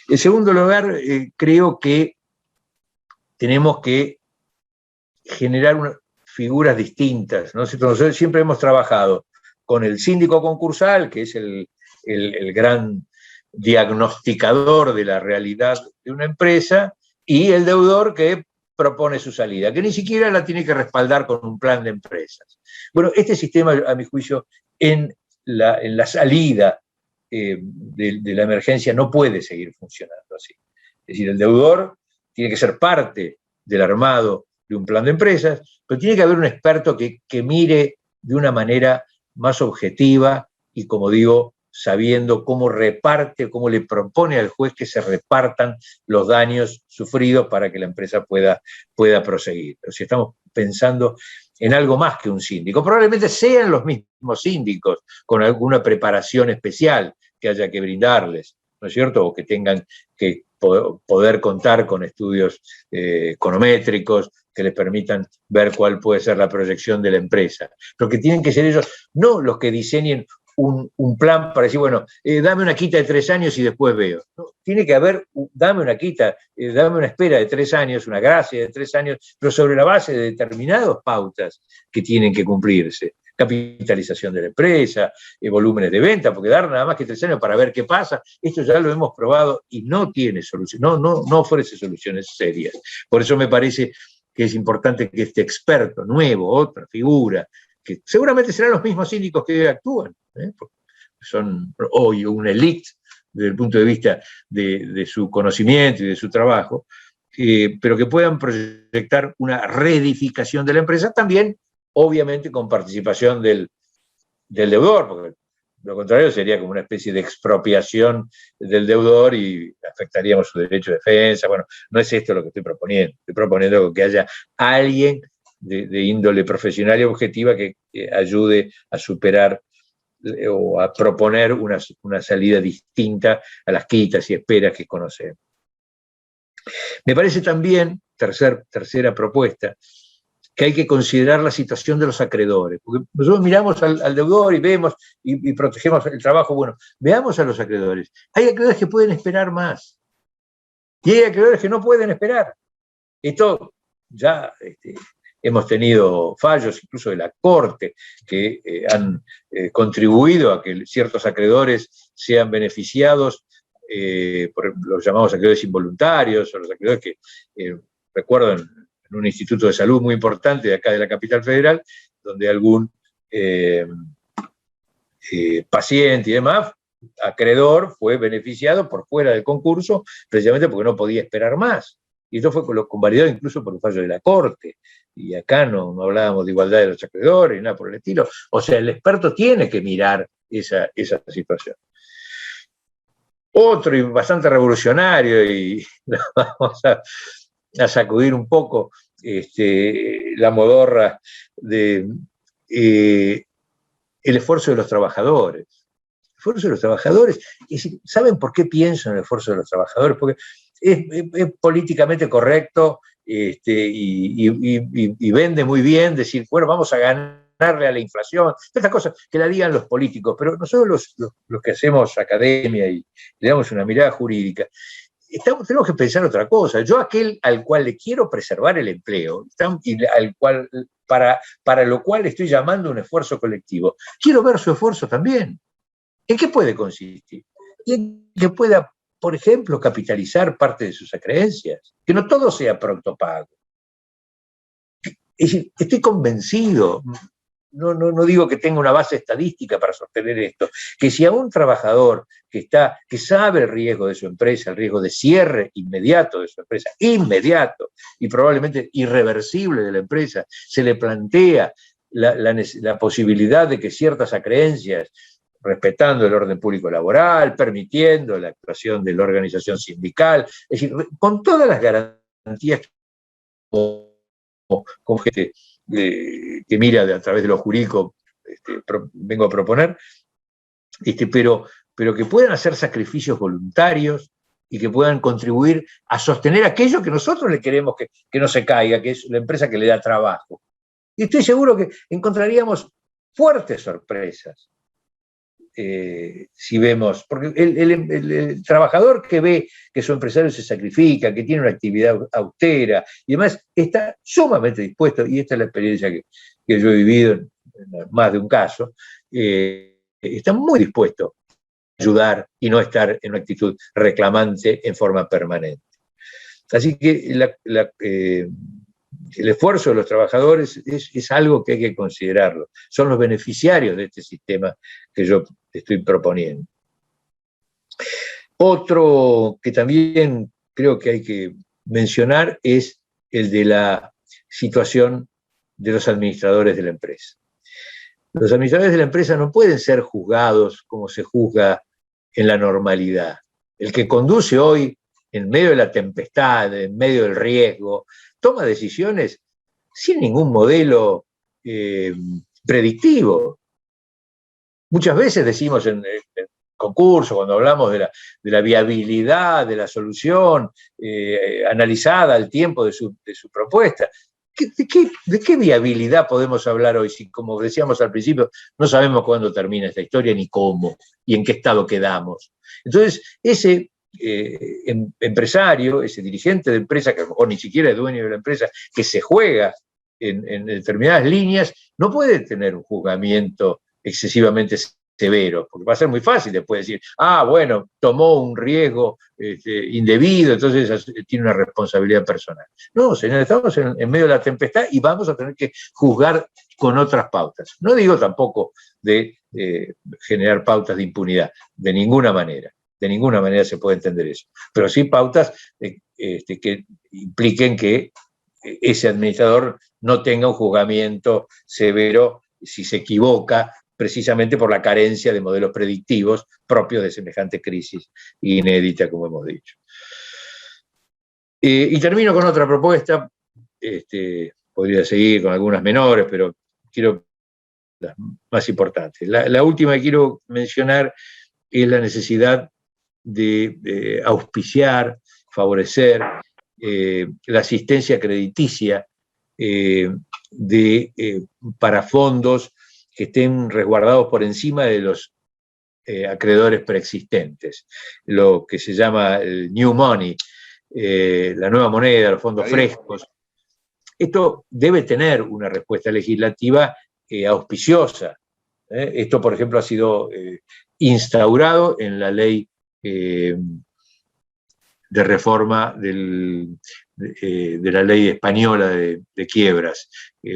En segundo lugar, creo que tenemos que generar figuras distintas, ¿no? Nosotros siempre hemos trabajado con el síndico concursal, que es el gran diagnosticador de la realidad de una empresa, y el deudor que propone su salida, que ni siquiera la tiene que respaldar con un plan de empresas. Bueno, este sistema, a mi juicio, en la salida de la emergencia no puede seguir funcionando así. Es decir, el deudor tiene que ser parte del armado de un plan de empresas, pero tiene que haber un experto que mire de una manera más objetiva y, como digo, sabiendo cómo reparte, cómo le propone al juez que se repartan los daños sufridos para que la empresa pueda proseguir. Pero si estamos pensando en algo más que un síndico, probablemente sean los mismos síndicos con alguna preparación especial que haya que brindarles, ¿no es cierto? O que tengan que poder contar con estudios econométricos, que les permitan ver cuál puede ser la proyección de la empresa. Pero que tienen que ser ellos, no los que diseñen un plan para decir, bueno, dame una quita de 3 años y después veo. No, tiene que haber, dame una quita, dame una espera de 3 años, una gracia de 3 años, pero sobre la base de determinadas pautas que tienen que cumplirse. Capitalización de la empresa, volúmenes de venta, porque dar nada más que 3 años para ver qué pasa, esto ya lo hemos probado y no tiene solución, no ofrece soluciones serias. Por eso me parece que es importante que este experto nuevo, otra figura, que seguramente serán los mismos síndicos que hoy actúan, porque son hoy una élite desde el punto de vista de su conocimiento y de su trabajo, pero que puedan proyectar una reedificación de la empresa, también obviamente con participación del deudor, porque lo contrario sería como una especie de expropiación del deudor y afectaríamos su derecho de defensa. Bueno, no es esto lo que estoy proponiendo que haya alguien de índole profesional y objetiva que ayude a superar o a proponer una salida distinta a las quitas y esperas que conocemos. Me parece también, tercera propuesta, que hay que considerar la situación de los acreedores, porque nosotros miramos al deudor y vemos y protegemos el trabajo. Bueno, veamos a los acreedores. Hay acreedores que pueden esperar más y hay acreedores que no pueden esperar. Esto ya hemos tenido fallos incluso de la Corte que han contribuido a que ciertos acreedores sean beneficiados por los llamados acreedores involuntarios, o los acreedores que, recuerdo en un instituto de salud muy importante de acá de la capital federal, donde algún paciente y demás, acreedor, fue beneficiado por fuera del concurso, precisamente porque no podía esperar más. Y esto fue convalidado incluso por un fallo de la Corte. Y acá no hablábamos de igualdad de los acreedores, ni nada por el estilo. O sea, el experto tiene que mirar esa situación. Otro y bastante revolucionario, y vamos a sacudir un poco la modorra el esfuerzo de los trabajadores. El esfuerzo de los trabajadores, ¿saben por qué pienso en el esfuerzo de los trabajadores? Porque es políticamente correcto y vende muy bien decir, bueno, vamos a ganarle a la inflación, estas cosas que la digan los políticos, pero nosotros los que hacemos academia y le damos una mirada jurídica, tenemos que pensar otra cosa. Yo al cual le quiero preservar el empleo, y para lo cual estoy llamando un esfuerzo colectivo, quiero ver su esfuerzo también. ¿En qué puede consistir? En que pueda, por ejemplo, capitalizar parte de sus acreencias, que no todo sea pronto pago. Es decir, estoy convencido, no digo que tenga una base estadística para sostener esto, que si a un trabajador que sabe el riesgo de su empresa, el riesgo de cierre inmediato de su empresa, inmediato y probablemente irreversible de la empresa, se le plantea la posibilidad de que ciertas acreencias, respetando el orden público laboral, permitiendo la actuación de la organización sindical, es decir, con todas las garantías como gente que mira a través de lo jurídico, vengo a proponer, pero que puedan hacer sacrificios voluntarios y que puedan contribuir a sostener aquello que nosotros le queremos que no se caiga, que es la empresa que le da trabajo. Y estoy seguro que encontraríamos fuertes sorpresas. Si vemos, porque el trabajador que ve que su empresario se sacrifica, que tiene una actividad austera y demás, está sumamente dispuesto, y esta es la experiencia que yo he vivido en más de un caso, está muy dispuesto a ayudar y no estar en una actitud reclamante en forma permanente. Así que el esfuerzo de los trabajadores es algo que hay que considerarlo. Son los beneficiarios de este sistema que yo estoy proponiendo. Otro que también creo que hay que mencionar es el de la situación de los administradores de la empresa. Los administradores de la empresa no pueden ser juzgados como se juzga en la normalidad. El que conduce hoy en medio de la tempestad, en medio del riesgo, toma decisiones sin ningún modelo predictivo. Muchas veces decimos en concurso, cuando hablamos de la viabilidad de la solución analizada al tiempo de su propuesta, ¿De qué viabilidad podemos hablar hoy si, como decíamos al principio, no sabemos cuándo termina esta historia, ni cómo, y en qué estado quedamos? Entonces, ese empresario, ese dirigente de empresa, que a lo mejor ni siquiera es dueño de la empresa, que se juega en determinadas líneas, no puede tener un juzgamiento excesivamente severo, porque va a ser muy fácil después decir, bueno, tomó un riesgo indebido, entonces tiene una responsabilidad personal. No, señor, estamos en medio de la tempestad y vamos a tener que juzgar con otras pautas. No digo tampoco de generar pautas de impunidad, de ninguna manera se puede entender eso, pero sí pautas que impliquen que ese administrador no tenga un juzgamiento severo si se equivoca, precisamente por la carencia de modelos predictivos propios de semejante crisis inédita, como hemos dicho. Y termino con otra propuesta, podría seguir con algunas menores, pero quiero las más importantes. La última que quiero mencionar es la necesidad de auspiciar, favorecer la asistencia crediticia para fondos que estén resguardados por encima de los acreedores preexistentes, lo que se llama el new money, la nueva moneda, los fondos frescos. Esto debe tener una respuesta legislativa auspiciosa. Esto, por ejemplo, ha sido instaurado en la ley de reforma de la ley española de quiebras,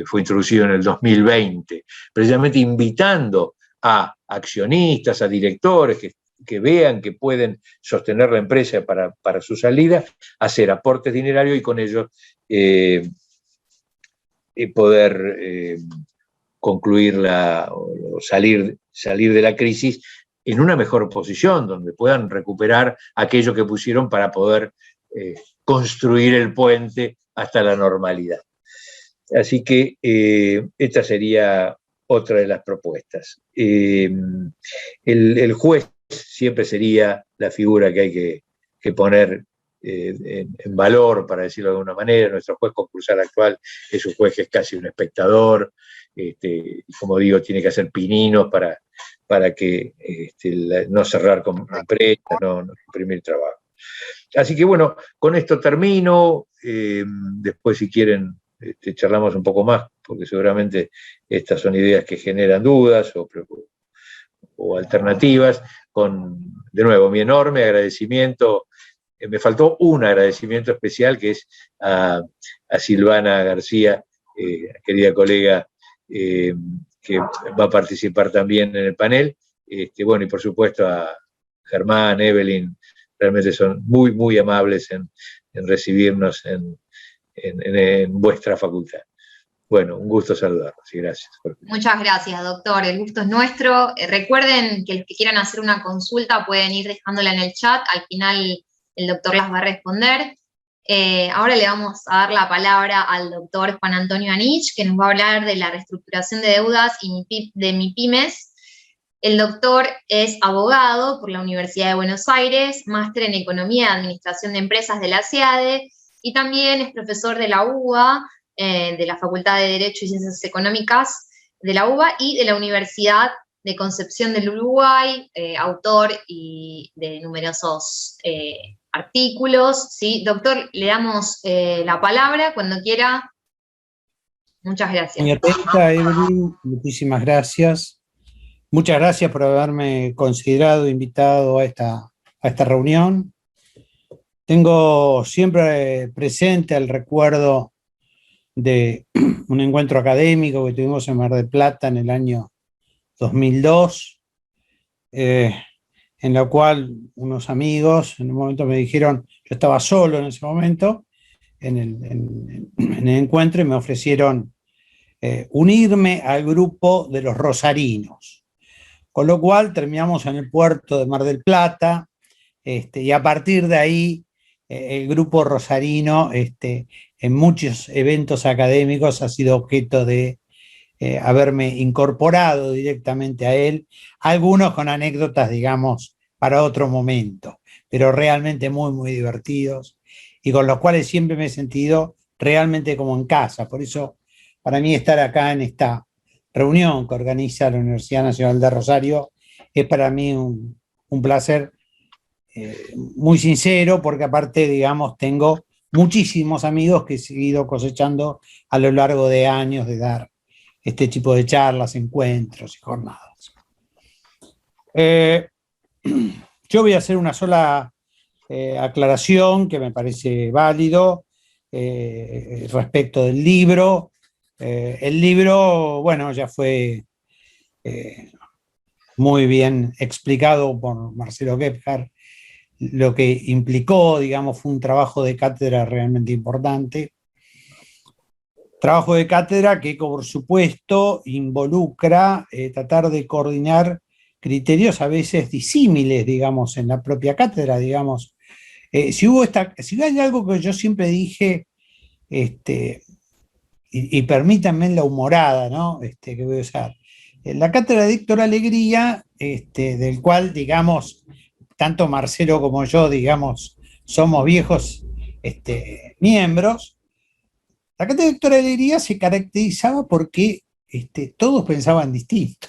fue introducido en el 2020, precisamente invitando a accionistas, a directores que vean que pueden sostener la empresa para su salida, hacer aportes dinerarios y con ellos poder concluir o salir de la crisis en una mejor posición, donde puedan recuperar aquello que pusieron para poder construir el puente hasta la normalidad. Así que esta sería otra de las propuestas. El juez siempre sería la figura que hay que poner en valor, para decirlo de alguna manera. Nuestro juez concursal actual es un juez que es casi un espectador, y como digo, tiene que hacer pininos para que no cerrar con empresas, no imprimir trabajo. Así que bueno, con esto termino. Después, si quieren, charlamos un poco más, porque seguramente estas son ideas que generan dudas o alternativas. De nuevo, mi enorme agradecimiento. Me faltó un agradecimiento especial, que es a Silvana García, querida colega, que va a participar también en el panel. Bueno, y por supuesto a Germán, Evelyn, realmente son muy, muy amables en recibirnos en vuestra facultad. Bueno, un gusto saludarlos y gracias. Muchas gracias, doctor. El gusto es nuestro. Recuerden que los que quieran hacer una consulta pueden ir dejándola en el chat. Al final el doctor las va a responder. Ahora le vamos a dar la palabra al doctor Juan Antonio Anich, que nos va a hablar de la reestructuración de deudas de MIPYMES. El doctor es abogado por la Universidad de Buenos Aires, máster en Economía y Administración de Empresas de la SEADE, y también es profesor de la UBA, de la Facultad de Derecho y Ciencias Económicas de la UBA y de la Universidad de Concepción del Uruguay, autor de numerosos artículos. ¿Sí? Doctor, le damos la palabra cuando quiera. Muchas gracias. Muy atenta, Evelyn, muchísimas gracias. Muchas gracias por haberme considerado invitado a esta reunión. Tengo siempre presente el recuerdo de un encuentro académico que tuvimos en Mar del Plata en el año 2002, en la cual unos amigos en un momento me dijeron, yo estaba solo en ese momento, en el encuentro, y me ofrecieron unirme al grupo de los rosarinos, con lo cual terminamos en el puerto de Mar del Plata, y a partir de ahí el grupo rosarino en muchos eventos académicos ha sido objeto de haberme incorporado directamente a él, algunos con anécdotas, digamos, para otro momento, pero realmente muy, muy divertidos, y con los cuales siempre me he sentido realmente como en casa. Por eso, para mí, estar acá en esta reunión que organiza la Universidad Nacional de Rosario es para mí un placer muy sincero, porque aparte, digamos, tengo muchísimos amigos que he seguido cosechando a lo largo de años de dar este tipo de charlas, encuentros y jornadas. Yo voy a hacer una sola aclaración que me parece válido respecto del libro. El libro, bueno, ya fue muy bien explicado por Marcelo Gebhardt. Lo que implicó, digamos, fue un trabajo de cátedra realmente importante. Trabajo de cátedra que, por supuesto, involucra tratar de coordinar criterios a veces disímiles, digamos, en la propia cátedra, digamos. Si hay algo que yo siempre dije, y permítanme la humorada, ¿no? Que voy a usar. La cátedra de Héctor Alegría, del cual, digamos, tanto Marcelo como yo, digamos, somos viejos miembros. La cátedra de Héctor Alegría se caracterizaba porque todos pensaban distinto.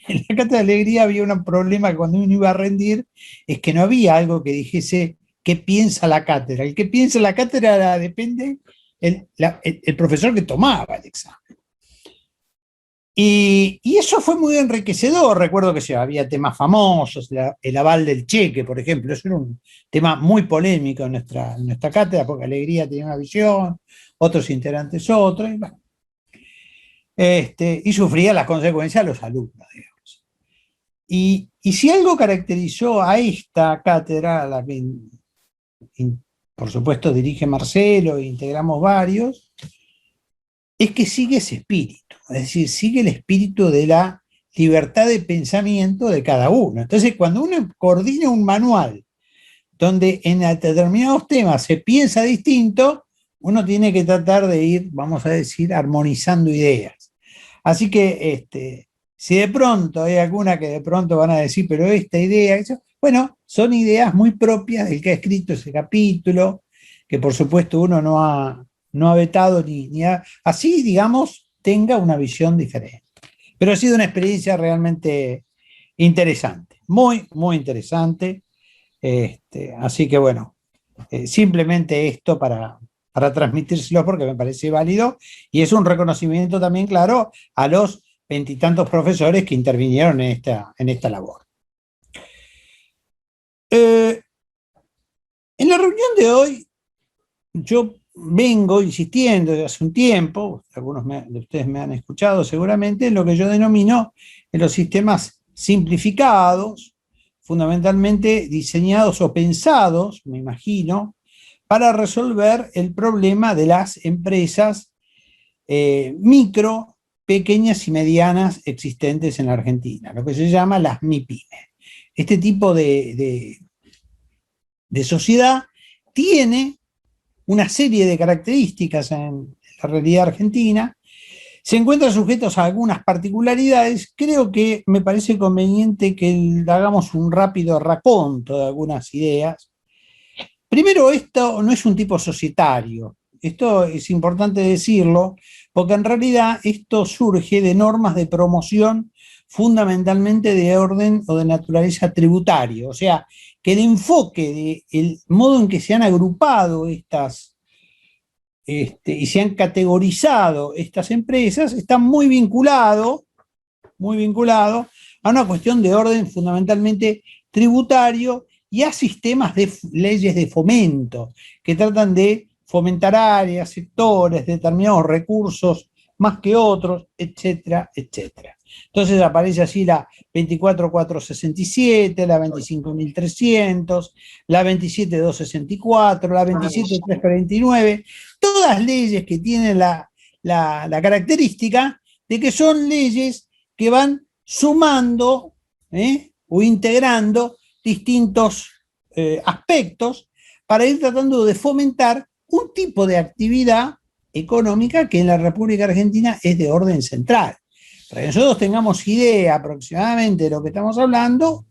En la cátedra de Alegría había un problema que cuando uno iba a rendir es que no había algo que dijese qué piensa la cátedra. El que piensa la cátedra depende el profesor que tomaba el examen. Y eso fue muy enriquecedor. Recuerdo que había temas famosos, el aval del cheque, por ejemplo. Eso era un tema muy polémico en nuestra cátedra, porque Alegría tenía una visión, otros integrantes otra, y, bueno, y sufría las consecuencias los alumnos, digamos. Y si algo caracterizó a esta cátedra, a la que por supuesto dirige Marcelo e integramos varios, es que sigue ese espíritu, es decir, sigue el espíritu de la libertad de pensamiento de cada uno. Entonces, cuando uno coordina un manual donde en determinados temas se piensa distinto, uno tiene que tratar de ir, vamos a decir, armonizando ideas. Así que si de pronto hay alguna que de pronto van a decir, pero esta idea, eso, bueno, son ideas muy propias del que ha escrito ese capítulo, que por supuesto uno no ha vetado ni así, digamos, tenga una visión diferente. Pero ha sido una experiencia realmente interesante, muy, muy interesante. Así que bueno, simplemente esto para transmitírselo porque me parece válido y es un reconocimiento también, claro, a los 20 y tantos profesores que intervinieron en esta labor. En la reunión de hoy, yo vengo insistiendo desde hace un tiempo, algunos de ustedes me han escuchado seguramente, en lo que yo denomino en los sistemas simplificados, fundamentalmente diseñados o pensados, me imagino, para resolver el problema de las empresas micro, pequeñas y medianas existentes en la Argentina, lo que se llama las MIPYME. Este tipo de sociedad tiene una serie de características en la realidad argentina, se encuentran sujetos a algunas particularidades. Creo que me parece conveniente que hagamos un rápido raconto de algunas ideas. Primero, esto no es un tipo societario, esto es importante decirlo, porque en realidad esto surge de normas de promoción fundamentalmente de orden o de naturaleza tributario, o sea, que el enfoque del modo en que se han agrupado estas y se han categorizado estas empresas está muy vinculado a una cuestión de orden fundamentalmente tributario y a sistemas de leyes de fomento que tratan de fomentar áreas, sectores, determinados recursos más que otros, etcétera, etcétera. Entonces aparece así la 24.467, la 25.300, la 27.264, la 27.349, todas leyes que tienen la característica de que son leyes que van sumando o integrando distintos aspectos para ir tratando de fomentar un tipo de actividad económica que en la República Argentina es de orden central. Para que nosotros tengamos idea aproximadamente de lo que estamos hablando,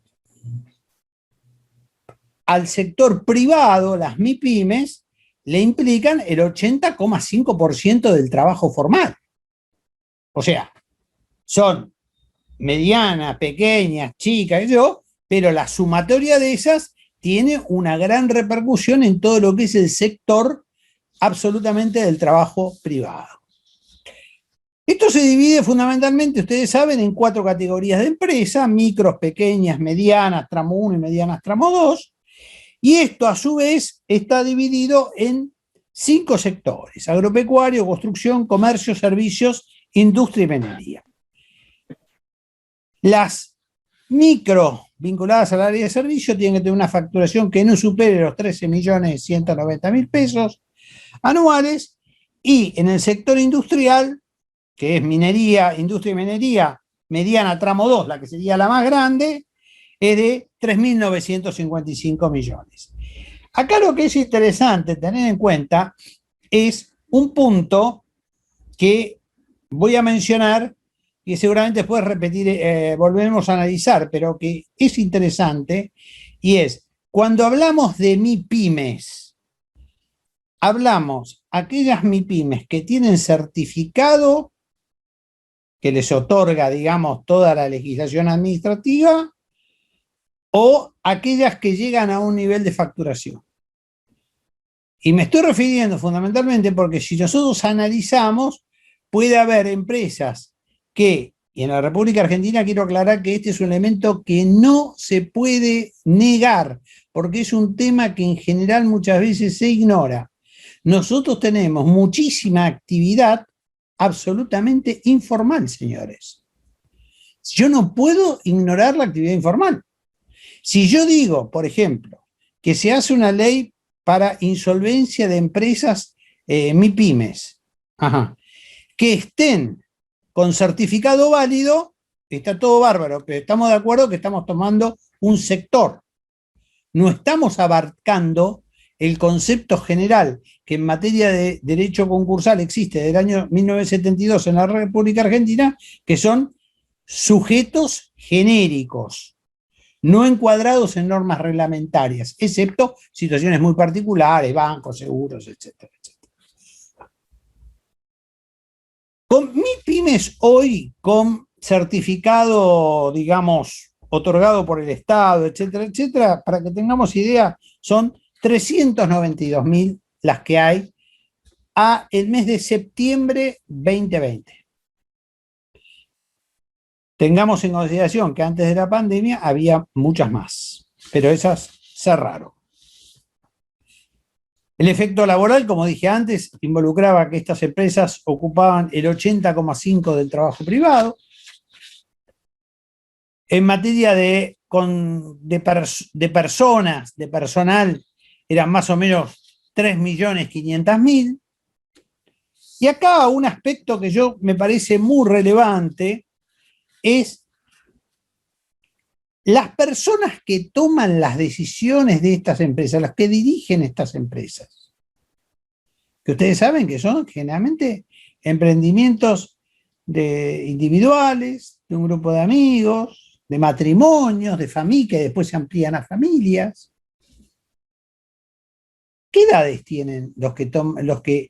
al sector privado, las MIPYMES, le implican el 80,5% del trabajo formal. O sea, son medianas, pequeñas, chicas, pero la sumatoria de esas tiene una gran repercusión en todo lo que es el sector absolutamente del trabajo privado. Esto se divide fundamentalmente, ustedes saben, en 4 categorías de empresas: micros, pequeñas, medianas, tramo 1 y medianas, tramo 2. Y esto, a su vez, está dividido en 5 sectores: agropecuario, construcción, comercio, servicios, industria y minería. Las micro vinculadas al área de servicio tienen que tener una facturación que no supere los 13.190.000 pesos anuales, y en el sector industrial, que es minería, industria y minería, mediana, tramo 2, la que sería la más grande, es de 3.955 millones. Acá lo que es interesante tener en cuenta es un punto que voy a mencionar, que seguramente después volveremos a analizar, pero que es interesante, y es, cuando hablamos de MIPYMES, hablamos aquellas MIPYMES que tienen certificado que les otorga, digamos, toda la legislación administrativa, o aquellas que llegan a un nivel de facturación. Y me estoy refiriendo fundamentalmente porque si nosotros analizamos, puede haber empresas que, y en la República Argentina quiero aclarar que este es un elemento que no se puede negar, porque es un tema que en general muchas veces se ignora. Nosotros tenemos muchísima actividad absolutamente informal, señores. Yo no puedo ignorar la actividad informal. Si yo digo, por ejemplo, que se hace una ley para insolvencia de empresas MIPYMES, que estén con certificado válido, está todo bárbaro, pero estamos de acuerdo que estamos tomando un sector. No estamos abarcando el concepto general que en materia de derecho concursal existe desde el año 1972 en la República Argentina, que son sujetos genéricos, no encuadrados en normas reglamentarias, excepto situaciones muy particulares, bancos, seguros, etcétera, etcétera. Con MIPYMES hoy, con certificado, digamos, otorgado por el Estado, etcétera, etcétera, para que tengamos idea, son 392.000 las que hay a el mes de septiembre 2020. Tengamos en consideración que antes de la pandemia había muchas más, pero esas cerraron. El efecto laboral, como dije antes, involucraba que estas empresas ocupaban el 80,5% del trabajo privado. En materia de personas, de personal, eran más o menos 3.500.000. Y acá un aspecto que me parece muy relevante es las personas que toman las decisiones de estas empresas, las que dirigen estas empresas, que ustedes saben que son generalmente emprendimientos individuales, de un grupo de amigos, de matrimonios, de familias, que después se amplían a familias. ¿Qué edades tienen los que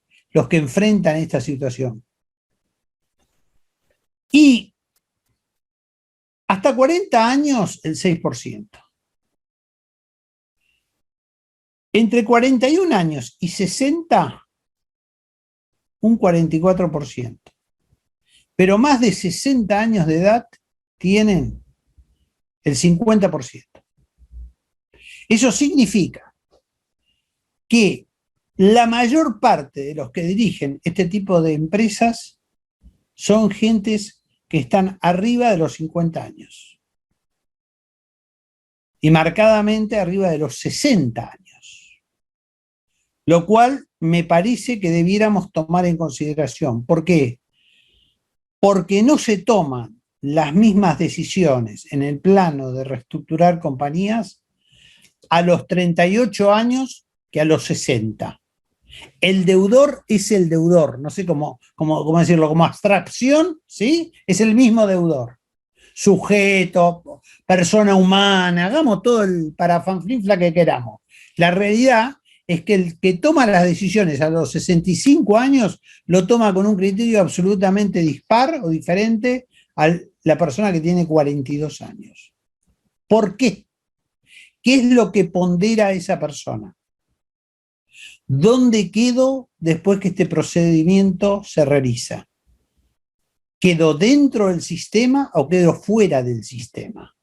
enfrentan esta situación? Y hasta 40 años, el 6%. Entre 41 años y 60, un 44%. Pero más de 60 años de edad tienen el 50%. Eso significa que la mayor parte de los que dirigen este tipo de empresas son gentes que están arriba de los 50 años y marcadamente arriba de los 60 años, lo cual me parece que debiéramos tomar en consideración. ¿Por qué? Porque no se toman las mismas decisiones en el plano de reestructurar compañías a los 38 años que a los 60. El deudor es el deudor, no sé cómo decirlo, como abstracción, ¿sí? Es el mismo deudor. Sujeto, persona humana, hagamos todo el parafanflinfla que queramos. La realidad es que el que toma las decisiones a los 65 años lo toma con un criterio absolutamente dispar o diferente a la persona que tiene 42 años. ¿Por qué? ¿Qué es lo que pondera a esa persona? ¿Dónde quedo después que este procedimiento se realiza? ¿Quedo dentro del sistema o quedo fuera del sistema?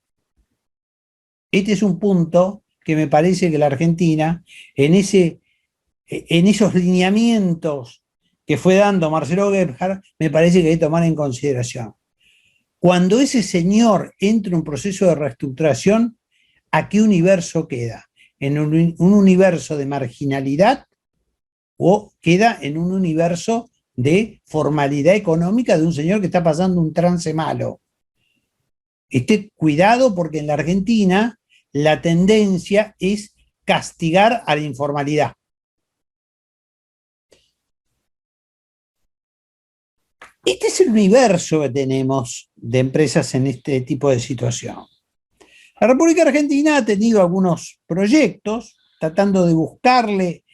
Este es un punto que me parece que la Argentina, en esos lineamientos que fue dando Marcelo Gebhardt, me parece que hay que tomar en consideración. Cuando ese señor entra en un proceso de reestructuración, ¿a qué universo queda? ¿En un universo de marginalidad o queda en un universo de formalidad económica de un señor que está pasando un trance malo? Cuidado, porque en la Argentina la tendencia es castigar a la informalidad. Este es el universo que tenemos de empresas en este tipo de situación. La República Argentina ha tenido algunos proyectos tratando de buscarle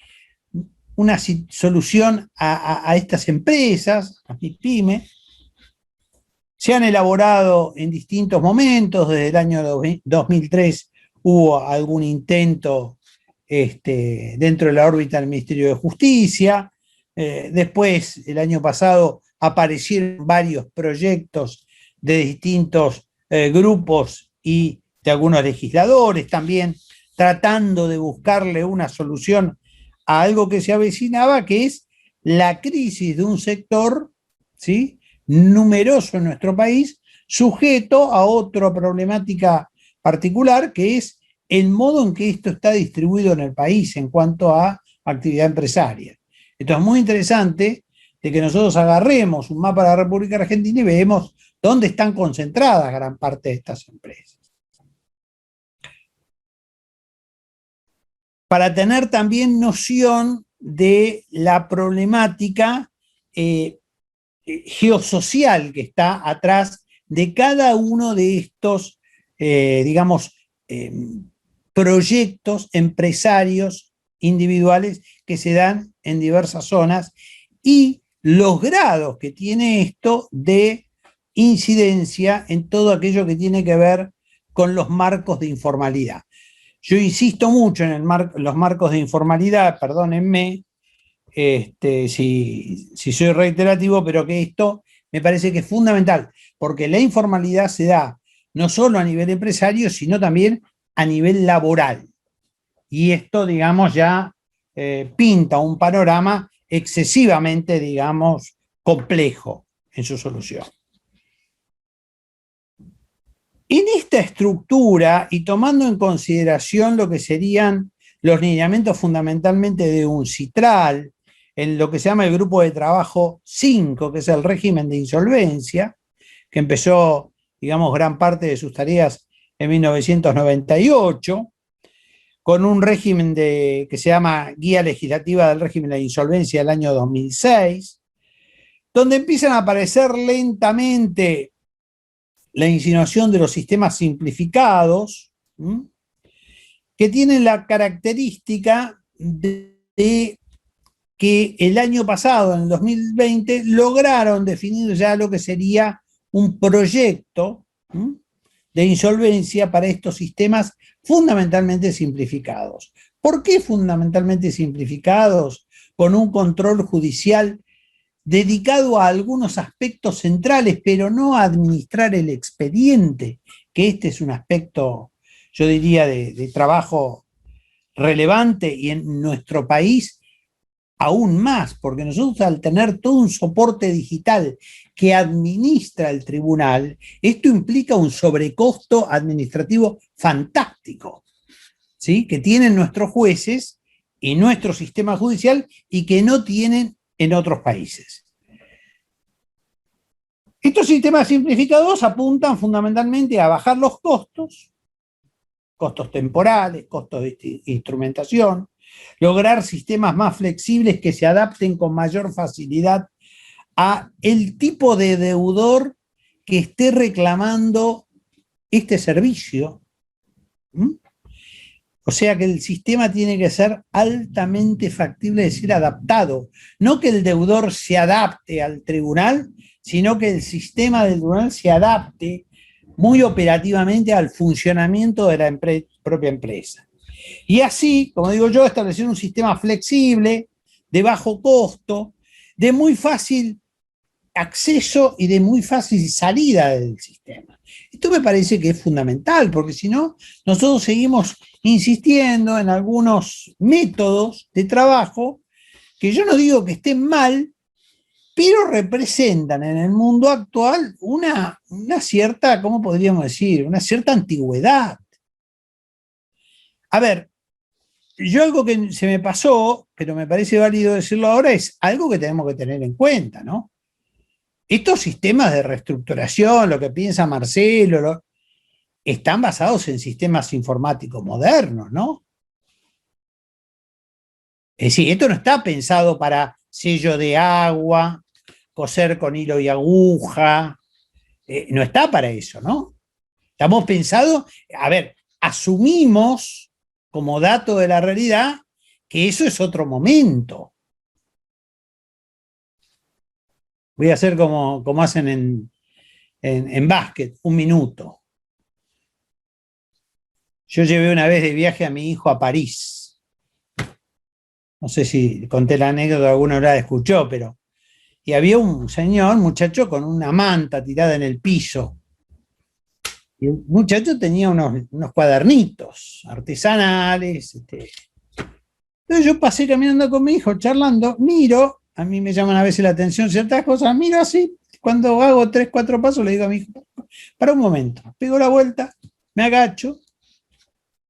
una solución a estas empresas, a mis pymes. Se han elaborado en distintos momentos. Desde el año 2003 hubo algún intento dentro de la órbita del Ministerio de Justicia. Después, el año pasado, aparecieron varios proyectos de distintos grupos y de algunos legisladores también, tratando de buscarle una solución a algo que se avecinaba, que es la crisis de un sector, ¿sí?, numeroso en nuestro país, sujeto a otra problemática particular, que es el modo en que esto está distribuido en el país en cuanto a actividad empresaria. Esto es muy interesante, de que nosotros agarremos un mapa de la República Argentina y veamos dónde están concentradas gran parte de estas empresas. Para tener también noción de la problemática geosocial que está atrás de cada uno de estos, proyectos empresarios individuales que se dan en diversas zonas y los grados que tiene esto de incidencia en todo aquello que tiene que ver con los marcos de informalidad. Yo insisto mucho en los marcos de informalidad, perdónenme si soy reiterativo, pero que esto me parece que es fundamental, porque la informalidad se da no solo a nivel empresario, sino también a nivel laboral. Y esto, digamos, ya pinta un panorama excesivamente, digamos, complejo en su solución. En esta estructura, y tomando en consideración lo que serían los lineamientos fundamentalmente de UNCITRAL, en lo que se llama el Grupo de Trabajo 5, que es el régimen de insolvencia, que empezó, digamos, gran parte de sus tareas en 1998, con un régimen que se llama Guía Legislativa del Régimen de Insolvencia del año 2006, donde empiezan a aparecer lentamente la insinuación de los sistemas simplificados, que tienen la característica de que el año pasado, en el 2020, lograron definir ya lo que sería un proyecto de insolvencia para estos sistemas fundamentalmente simplificados. ¿Por qué fundamentalmente simplificados? Con un control judicial dedicado a algunos aspectos centrales, pero no a administrar el expediente, que este es un aspecto, yo diría, de trabajo relevante y en nuestro país aún más, porque nosotros, al tener todo un soporte digital que administra el tribunal, esto implica un sobrecosto administrativo fantástico, ¿sí?, que tienen nuestros jueces y nuestro sistema judicial y que no tienen en otros países. Estos sistemas simplificados apuntan fundamentalmente a bajar los costos temporales, costos de instrumentación, lograr sistemas más flexibles que se adapten con mayor facilidad a el tipo de deudor que esté reclamando este servicio, O sea que el sistema tiene que ser altamente factible de ser adaptado. No que el deudor se adapte al tribunal, sino que el sistema del tribunal se adapte muy operativamente al funcionamiento de la propia empresa. Y así, como digo yo, establecer un sistema flexible, de bajo costo, de muy fácil acceso y de muy fácil salida del sistema. Esto me parece que es fundamental, porque si no, nosotros seguimos insistiendo en algunos métodos de trabajo que yo no digo que estén mal, pero representan en el mundo actual una cierta, ¿cómo podríamos decir? Una cierta antigüedad. A ver, yo algo que se me pasó, pero me parece válido decirlo ahora, es algo que tenemos que tener en cuenta, ¿no? Estos sistemas de reestructuración, lo que piensa Marcelo, están basados en sistemas informáticos modernos, ¿no? Es decir, esto no está pensado para sello de agua, coser con hilo y aguja, no está para eso, ¿no? Estamos pensados, a ver, asumimos como dato de la realidad que eso es otro momento. Voy a hacer como hacen en básquet, 1 minuto. Yo llevé una vez de viaje a mi hijo a París. No sé si conté la anécdota, alguno la escuchó, pero... Y había un muchacho con una manta tirada en el piso. Y el muchacho tenía unos cuadernitos artesanales. Entonces yo pasé caminando con mi hijo, charlando, miro, a mí me llaman a veces la atención ciertas cosas, miro así, cuando hago 3, 4 pasos le digo a mi hijo, para un momento, pego la vuelta, me agacho,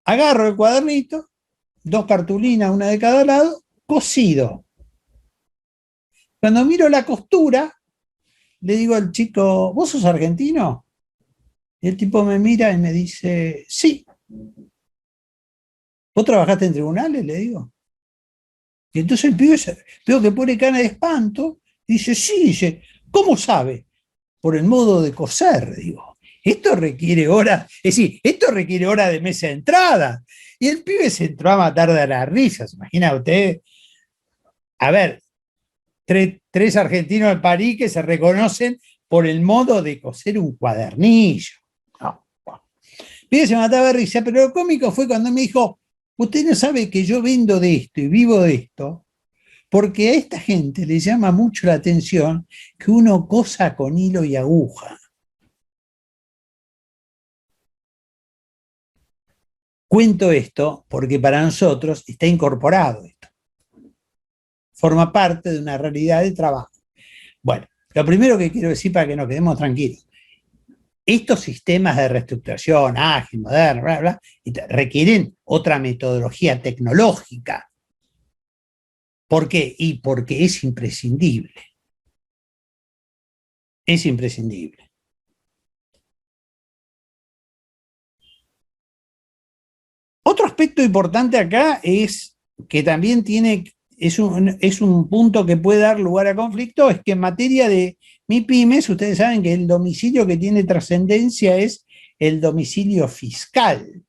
agarro el cuadernito, 2 cartulinas, una de cada lado, cosido. Cuando miro la costura, le digo al chico, ¿vos sos argentino? Y el tipo me mira y me dice, sí. ¿Vos trabajaste en tribunales? Le digo. Y entonces el pibe veo que pone cara de espanto, y dice, sí, dice, ¿cómo sabe? Por el modo de coser, digo. Esto requiere horas, es decir, esto requiere horas de mesa de entrada. Y el pibe se entró a matar de las risas, imagina usted. A ver, tres argentinos de París que se reconocen por el modo de coser un cuadernillo. No. El pibe se mataba de risa, pero lo cómico fue cuando me dijo, usted no sabe que yo vendo de esto y vivo de esto, porque a esta gente le llama mucho la atención que uno cosa con hilo y aguja. Cuento esto porque para nosotros está incorporado esto. Forma parte de una realidad de trabajo. Bueno, lo primero que quiero decir para que nos quedemos tranquilos, estos sistemas de reestructuración ágil, moderno, bla, bla, requieren otra metodología tecnológica. ¿Por qué? Y porque es imprescindible. Es imprescindible. Otro aspecto importante acá es que también es un punto que puede dar lugar a conflicto, es que en materia de MIPYMES, ustedes saben que el domicilio que tiene trascendencia es el domicilio fiscal.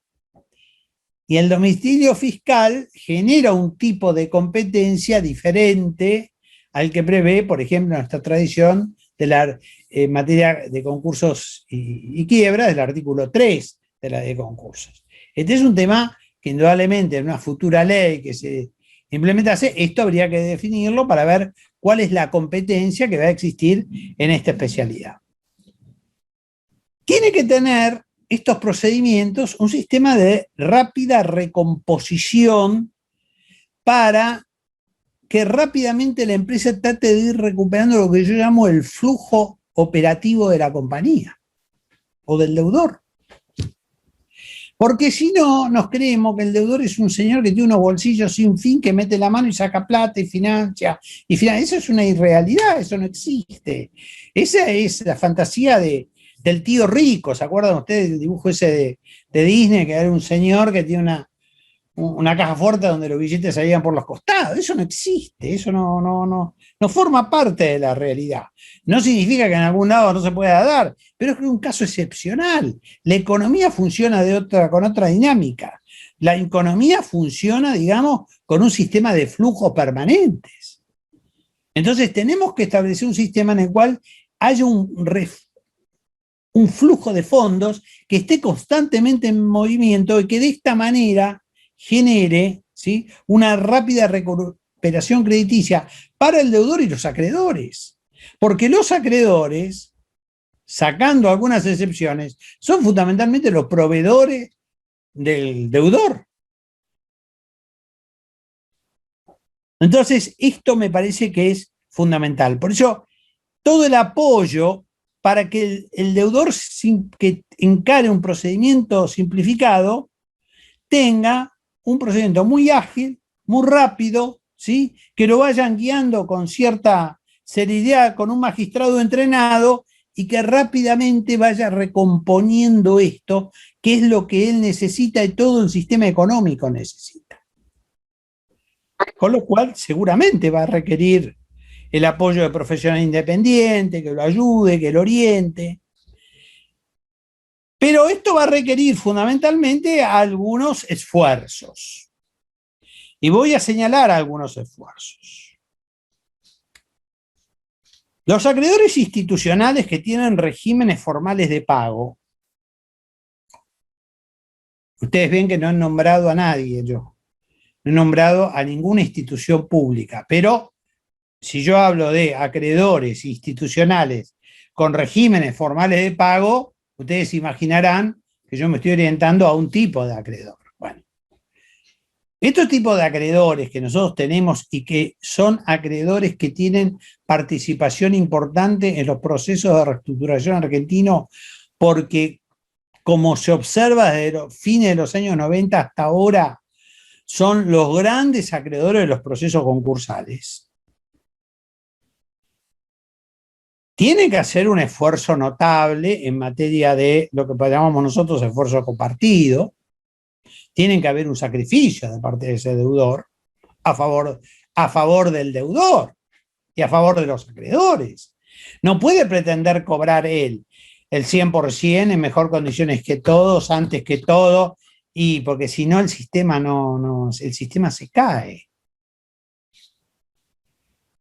Y el domicilio fiscal genera un tipo de competencia diferente al que prevé, por ejemplo, nuestra tradición de la materia de concursos y quiebras del artículo 3 de la de concursos. Este es un tema que indudablemente en una futura ley que se implementase, esto habría que definirlo para ver cuál es la competencia que va a existir en esta especialidad. Tiene que tener estos procedimientos un sistema de rápida recomposición para que rápidamente la empresa trate de ir recuperando lo que yo llamo el flujo operativo de la compañía o del deudor. Porque si no, nos creemos que el deudor es un señor que tiene unos bolsillos sin fin, que mete la mano y saca plata y financia. Eso es una irrealidad, eso no existe. Esa es la fantasía del tío rico. ¿Se acuerdan ustedes del dibujo ese de Disney, que era un señor que tiene una caja fuerte donde los billetes salían por los costados? Eso no existe, eso no forma parte de la realidad. No significa que en algún lado no se pueda dar, pero es que es un caso excepcional. La economía funciona con otra dinámica. La economía funciona, digamos, con un sistema de flujos permanentes. Entonces tenemos que establecer un sistema en el cual haya un flujo de fondos que esté constantemente en movimiento y que de esta manera genere, ¿sí?, una rápida recuperación crediticia para el deudor y los acreedores. Porque los acreedores, sacando algunas excepciones, son fundamentalmente los proveedores del deudor. Entonces, esto me parece que es fundamental. Por eso, todo el apoyo para que el deudor que encare un procedimiento simplificado tenga un procedimiento muy ágil, muy rápido, ¿sí?, que lo vayan guiando con cierta seriedad, con un magistrado entrenado y que rápidamente vaya recomponiendo esto, que es lo que él necesita y todo el sistema económico necesita. Con lo cual, seguramente va a requerir el apoyo de profesional independiente, que lo ayude, que lo oriente. Pero esto va a requerir fundamentalmente algunos esfuerzos. Y voy a señalar algunos esfuerzos. Los acreedores institucionales que tienen regímenes formales de pago, ustedes ven que no han nombrado a nadie yo, no he nombrado a ninguna institución pública, pero si yo hablo de acreedores institucionales con regímenes formales de pago, ustedes imaginarán que yo me estoy orientando a un tipo de acreedor. Bueno, estos tipos de acreedores que nosotros tenemos y que son acreedores que tienen participación importante en los procesos de reestructuración argentino, porque como se observa desde los fines de los años 90 hasta ahora, son los grandes acreedores de los procesos concursales. Tiene que hacer un esfuerzo notable en materia de lo que llamamos nosotros esfuerzo compartido. Tiene que haber un sacrificio de parte de ese deudor a favor del deudor y a favor de los acreedores. No puede pretender cobrar él el 100% en mejor condiciones que todos, antes que todo, y porque si no el sistema el sistema se cae.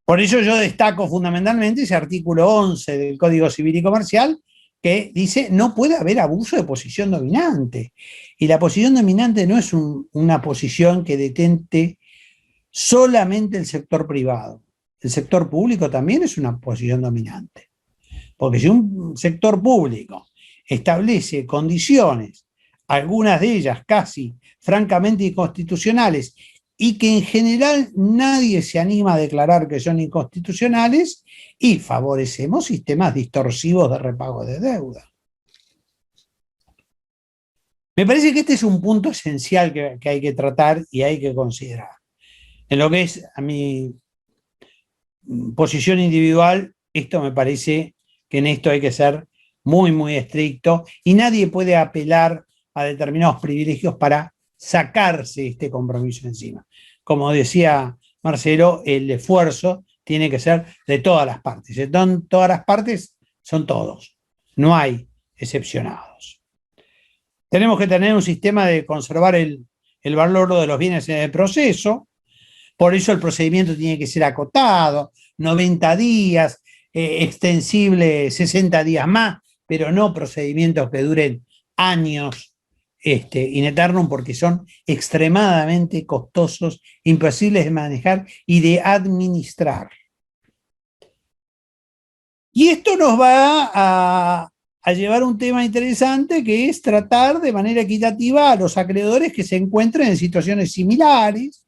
Por eso yo destaco fundamentalmente ese artículo 11 del Código Civil y Comercial que dice no puede haber abuso de posición dominante. Y la posición dominante no es una posición que detente solamente el sector privado. El sector público también es una posición dominante. Porque si un sector público establece condiciones, algunas de ellas casi francamente inconstitucionales, y que en general nadie se anima a declarar que son inconstitucionales, y favorecemos sistemas distorsivos de repago de deuda. Me parece que este es un punto esencial que hay que tratar y hay que considerar. En lo que es a mi posición individual, esto me parece que en esto hay que ser muy, muy estricto y nadie puede apelar a determinados privilegios para sacarse este compromiso encima. Como decía Marcelo, el esfuerzo tiene que ser de todas las partes. En todas las partes son todos, no hay excepcionados. Tenemos que tener un sistema de conservar el valor de los bienes en el proceso, por eso el procedimiento tiene que ser acotado, 90 días, extensible 60 días más, pero no procedimientos que duren años in eternum, porque son extremadamente costosos, imposibles de manejar y de administrar. Y esto nos va a llevar a un tema interesante, que es tratar de manera equitativa a los acreedores que se encuentren en situaciones similares.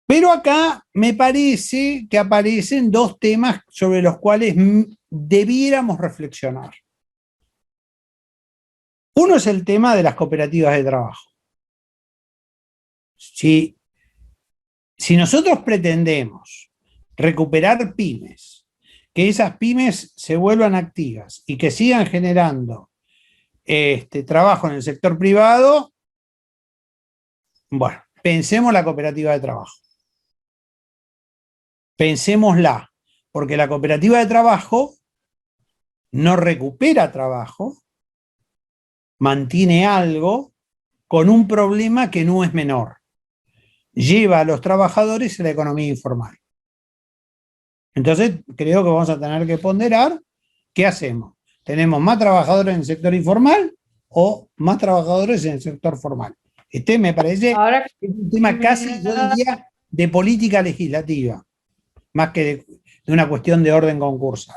Pero acá me parece que aparecen dos temas sobre los cuales debiéramos reflexionar. Uno es el tema de las cooperativas de trabajo. Si nosotros pretendemos recuperar pymes, que esas pymes se vuelvan activas y que sigan generando trabajo en el sector privado, bueno, pensemos la cooperativa de trabajo. Pensémosla, porque la cooperativa de trabajo no recupera trabajo, mantiene algo con un problema que no es menor. Lleva a los trabajadores a la economía informal. Entonces, creo que vamos a tener que ponderar qué hacemos. ¿Tenemos más trabajadores en el sector informal o más trabajadores en el sector formal? Este me parece Ahora, un tema casi, yo diría, de política legislativa, más que de una cuestión de orden concursal.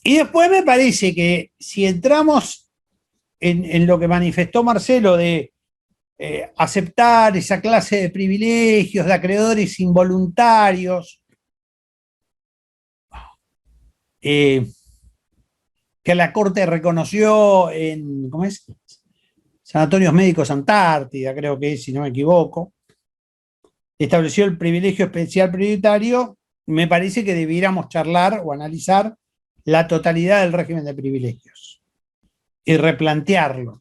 Y después me parece que si entramos en lo que manifestó Marcelo de aceptar esa clase de privilegios, de acreedores involuntarios, que la Corte reconoció en, ¿cómo es? Sanatorios Médicos Antártida, creo que es, si no me equivoco, estableció el privilegio especial prioritario. Me parece que debiéramos charlar o analizar la totalidad del régimen de privilegios y replantearlos,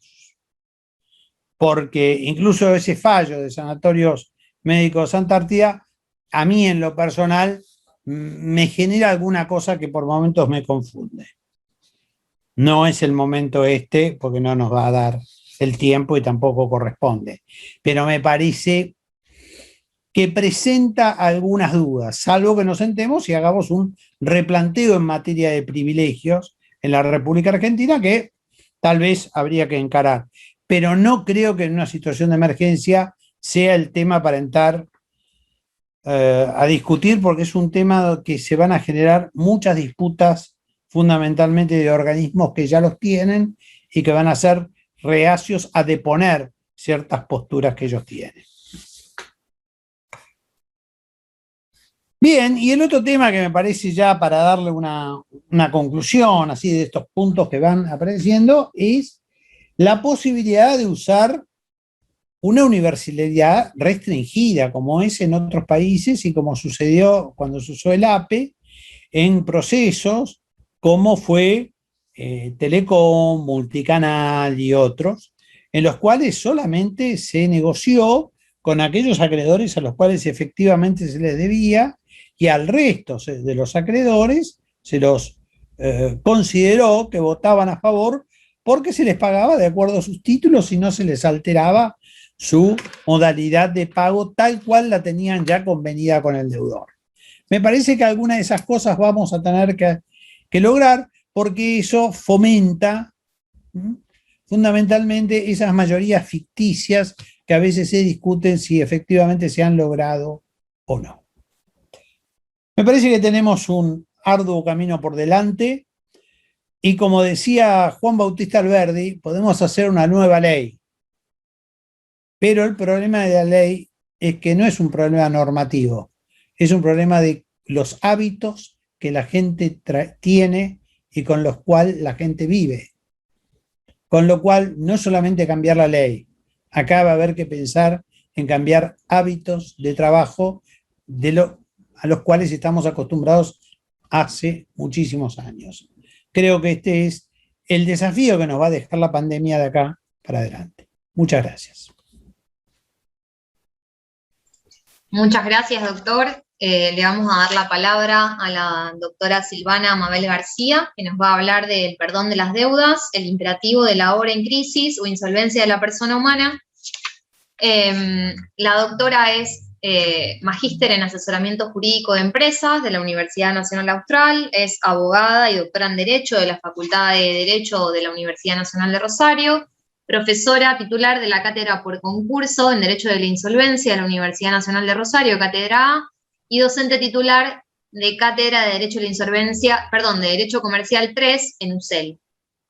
porque incluso ese fallo de Sanatorios Médicos Antártida, a mí en lo personal, me genera alguna cosa que por momentos me confunde. No es el momento este, porque no nos va a dar el tiempo y tampoco corresponde, pero me parece que presenta algunas dudas, salvo que nos sentemos y hagamos un replanteo en materia de privilegios en la República Argentina que tal vez habría que encarar. Pero no creo que en una situación de emergencia sea el tema para entrar a discutir, porque es un tema que se van a generar muchas disputas, fundamentalmente de organismos que ya los tienen y que van a ser reacios a deponer ciertas posturas que ellos tienen. Bien, y el otro tema que me parece ya para darle una conclusión así de estos puntos que van apareciendo es la posibilidad de usar una universidad restringida, como es en otros países y como sucedió cuando se usó el APE, en procesos como fue Telecom, Multicanal y otros, en los cuales solamente se negoció con aquellos acreedores a los cuales efectivamente se les debía, y al resto de los acreedores se los consideró que votaban a favor porque se les pagaba de acuerdo a sus títulos y no se les alteraba su modalidad de pago tal cual la tenían ya convenida con el deudor. Me parece que alguna de esas cosas vamos a tener que lograr, porque eso fomenta fundamentalmente esas mayorías ficticias que a veces se discuten si efectivamente se han logrado o no. Me parece que tenemos un arduo camino por delante y, como decía Juan Bautista Alberdi, podemos hacer una nueva ley. Pero el problema de la ley es que no es un problema normativo, es un problema de los hábitos que la gente tiene y con los cuales la gente vive. Con lo cual, no solamente cambiar la ley, acá va a haber que pensar en cambiar hábitos de trabajo a los cuales estamos acostumbrados hace muchísimos años. Creo que este es el desafío que nos va a dejar la pandemia de acá para adelante. Muchas gracias. Muchas gracias, doctor. Le vamos a dar la palabra a la doctora Silvana Mabel García, que nos va a hablar del perdón de las deudas, el imperativo de la obra en crisis o insolvencia de la persona humana. La doctora es magíster en asesoramiento jurídico de empresas de la Universidad Nacional Austral, es abogada y doctora en Derecho de la Facultad de Derecho de la Universidad Nacional de Rosario, profesora titular de la Cátedra por Concurso en Derecho de la Insolvencia de la Universidad Nacional de Rosario, Cátedra A, y docente titular de Cátedra de Derecho de la Insolvencia, de Derecho Comercial 3 en UCEL.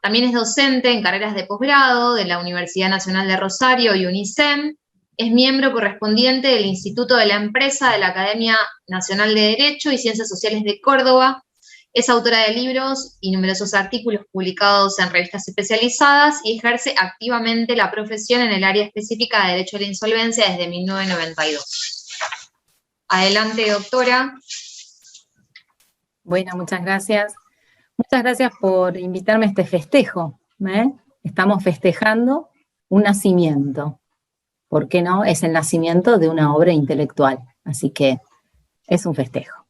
También es docente en carreras de posgrado de la Universidad Nacional de Rosario y UNICEM. Es miembro correspondiente del Instituto de la Empresa de la Academia Nacional de Derecho y Ciencias Sociales de Córdoba. Es autora de libros y numerosos artículos publicados en revistas especializadas y ejerce activamente la profesión en el área específica de Derecho a la Insolvencia desde 1992. Adelante, doctora. Bueno, muchas gracias. Muchas gracias por invitarme a este festejo. Estamos festejando un nacimiento. ¿Por qué no? Es el nacimiento de una obra intelectual. Así que es un festejo.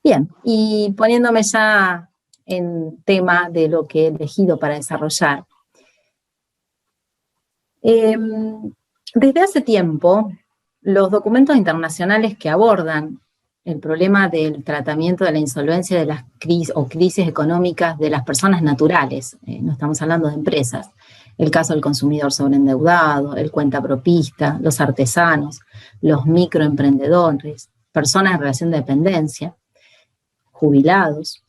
Bien, y poniéndome ya en tema de lo que he elegido para desarrollar. Desde hace tiempo, los documentos internacionales que abordan el problema del tratamiento de la insolvencia de las crisis económicas de las personas naturales, no estamos hablando de empresas, el caso del consumidor sobreendeudado, el cuentapropista, los artesanos, los microemprendedores, personas en relación de dependencia, jubilados,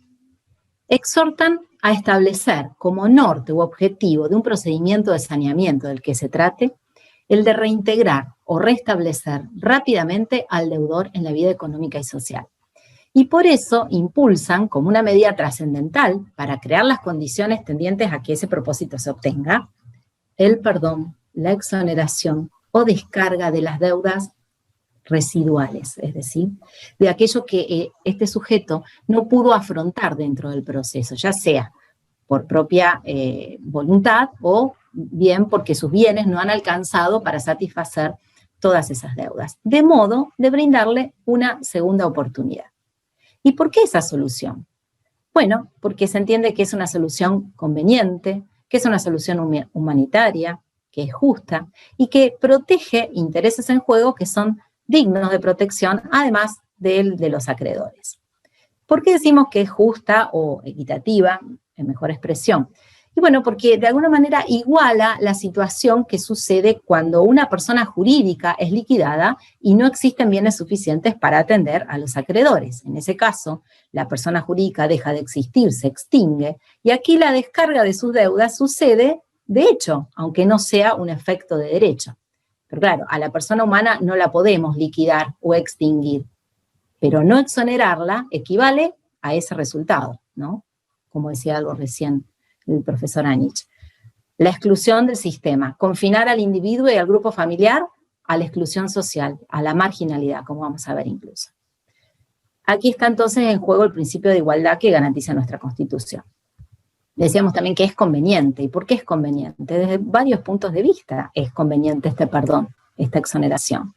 exhortan a establecer como norte u objetivo de un procedimiento de saneamiento del que se trate el de reintegrar o restablecer rápidamente al deudor en la vida económica y social. Y por eso impulsan como una medida trascendental para crear las condiciones tendientes a que ese propósito se obtenga, el perdón, la exoneración o descarga de las deudas residuales, es decir, de aquello que este sujeto no pudo afrontar dentro del proceso, ya sea por propia voluntad o bien porque sus bienes no han alcanzado para satisfacer todas esas deudas, de modo de brindarle una segunda oportunidad. ¿Y por qué esa solución? Bueno, porque se entiende que es una solución conveniente, que es una solución humanitaria, que es justa y que protege intereses en juego que son dignos de protección, además de los acreedores. ¿Por qué decimos que es justa o equitativa, en mejor expresión? Y bueno, porque de alguna manera iguala la situación que sucede cuando una persona jurídica es liquidada y no existen bienes suficientes para atender a los acreedores. En ese caso, la persona jurídica deja de existir, se extingue, y aquí la descarga de sus deudas sucede de hecho, aunque no sea un efecto de derecho. Pero claro, a la persona humana no la podemos liquidar o extinguir, pero no exonerarla equivale a ese resultado, ¿no? Como decía algo recién el profesor Anich. La exclusión del sistema, confinar al individuo y al grupo familiar a la exclusión social, a la marginalidad, como vamos a ver incluso. Aquí está entonces en juego el principio de igualdad que garantiza nuestra Constitución. Decíamos también que es conveniente. ¿Y por qué es conveniente? Desde varios puntos de vista es conveniente este perdón, esta exoneración.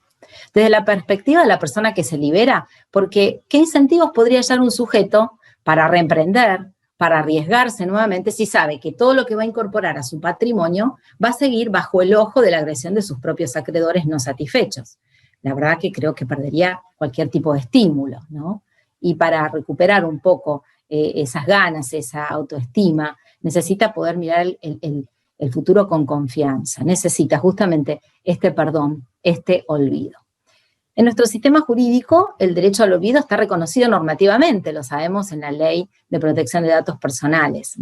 Desde la perspectiva de la persona que se libera, porque ¿qué incentivos podría hallar un sujeto para reemprender, para arriesgarse nuevamente si sabe que todo lo que va a incorporar a su patrimonio va a seguir bajo el ojo de la agresión de sus propios acreedores no satisfechos? La verdad que creo que perdería cualquier tipo de estímulo, ¿no? Y para recuperar un poco esas ganas, esa autoestima, necesita poder mirar el futuro con confianza, necesita justamente este perdón, este olvido. En nuestro sistema jurídico, el derecho al olvido está reconocido normativamente, lo sabemos en la Ley de Protección de Datos Personales.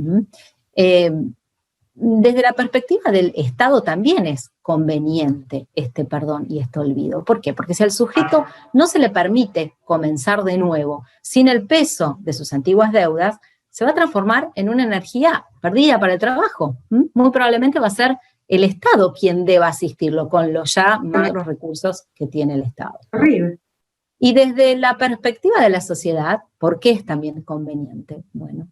Desde la perspectiva del Estado también es conveniente este perdón y este olvido. ¿Por qué? Porque si al sujeto no se le permite comenzar de nuevo sin el peso de sus antiguas deudas, se va a transformar en una energía perdida para el trabajo. Muy probablemente va a ser el Estado quien deba asistirlo con los ya magros recursos que tiene el Estado. Y desde la perspectiva de la sociedad, ¿por qué es también conveniente? Bueno,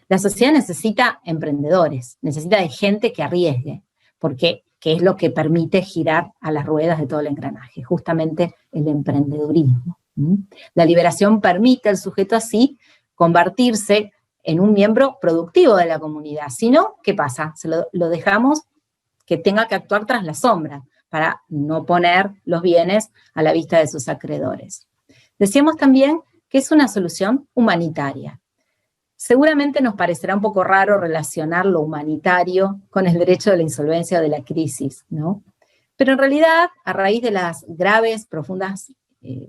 la sociedad necesita emprendedores, necesita de gente que arriesgue, porque que es lo que permite girar a las ruedas de todo el engranaje, justamente el emprendedurismo. La liberación permite al sujeto así convertirse en un miembro productivo de la comunidad. Si no, ¿qué pasa? Lo dejamos que tenga que actuar tras la sombra para no poner los bienes a la vista de sus acreedores. Decíamos también que es una solución humanitaria. Seguramente nos parecerá un poco raro relacionar lo humanitario con el derecho de la insolvencia o de la crisis, ¿no? Pero en realidad, a raíz de las graves, profundas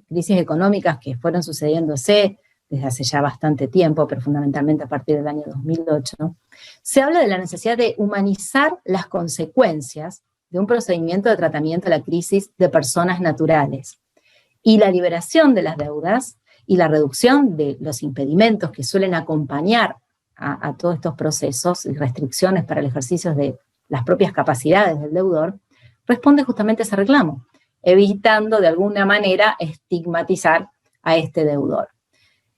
crisis económicas que fueron sucediéndose desde hace ya bastante tiempo, pero fundamentalmente a partir del año 2008, se habla de la necesidad de humanizar las consecuencias de un procedimiento de tratamiento de la crisis de personas naturales. Y la liberación de las deudas y la reducción de los impedimentos que suelen acompañar a todos estos procesos y restricciones para el ejercicio de las propias capacidades del deudor, responde justamente a ese reclamo, evitando de alguna manera estigmatizar a este deudor.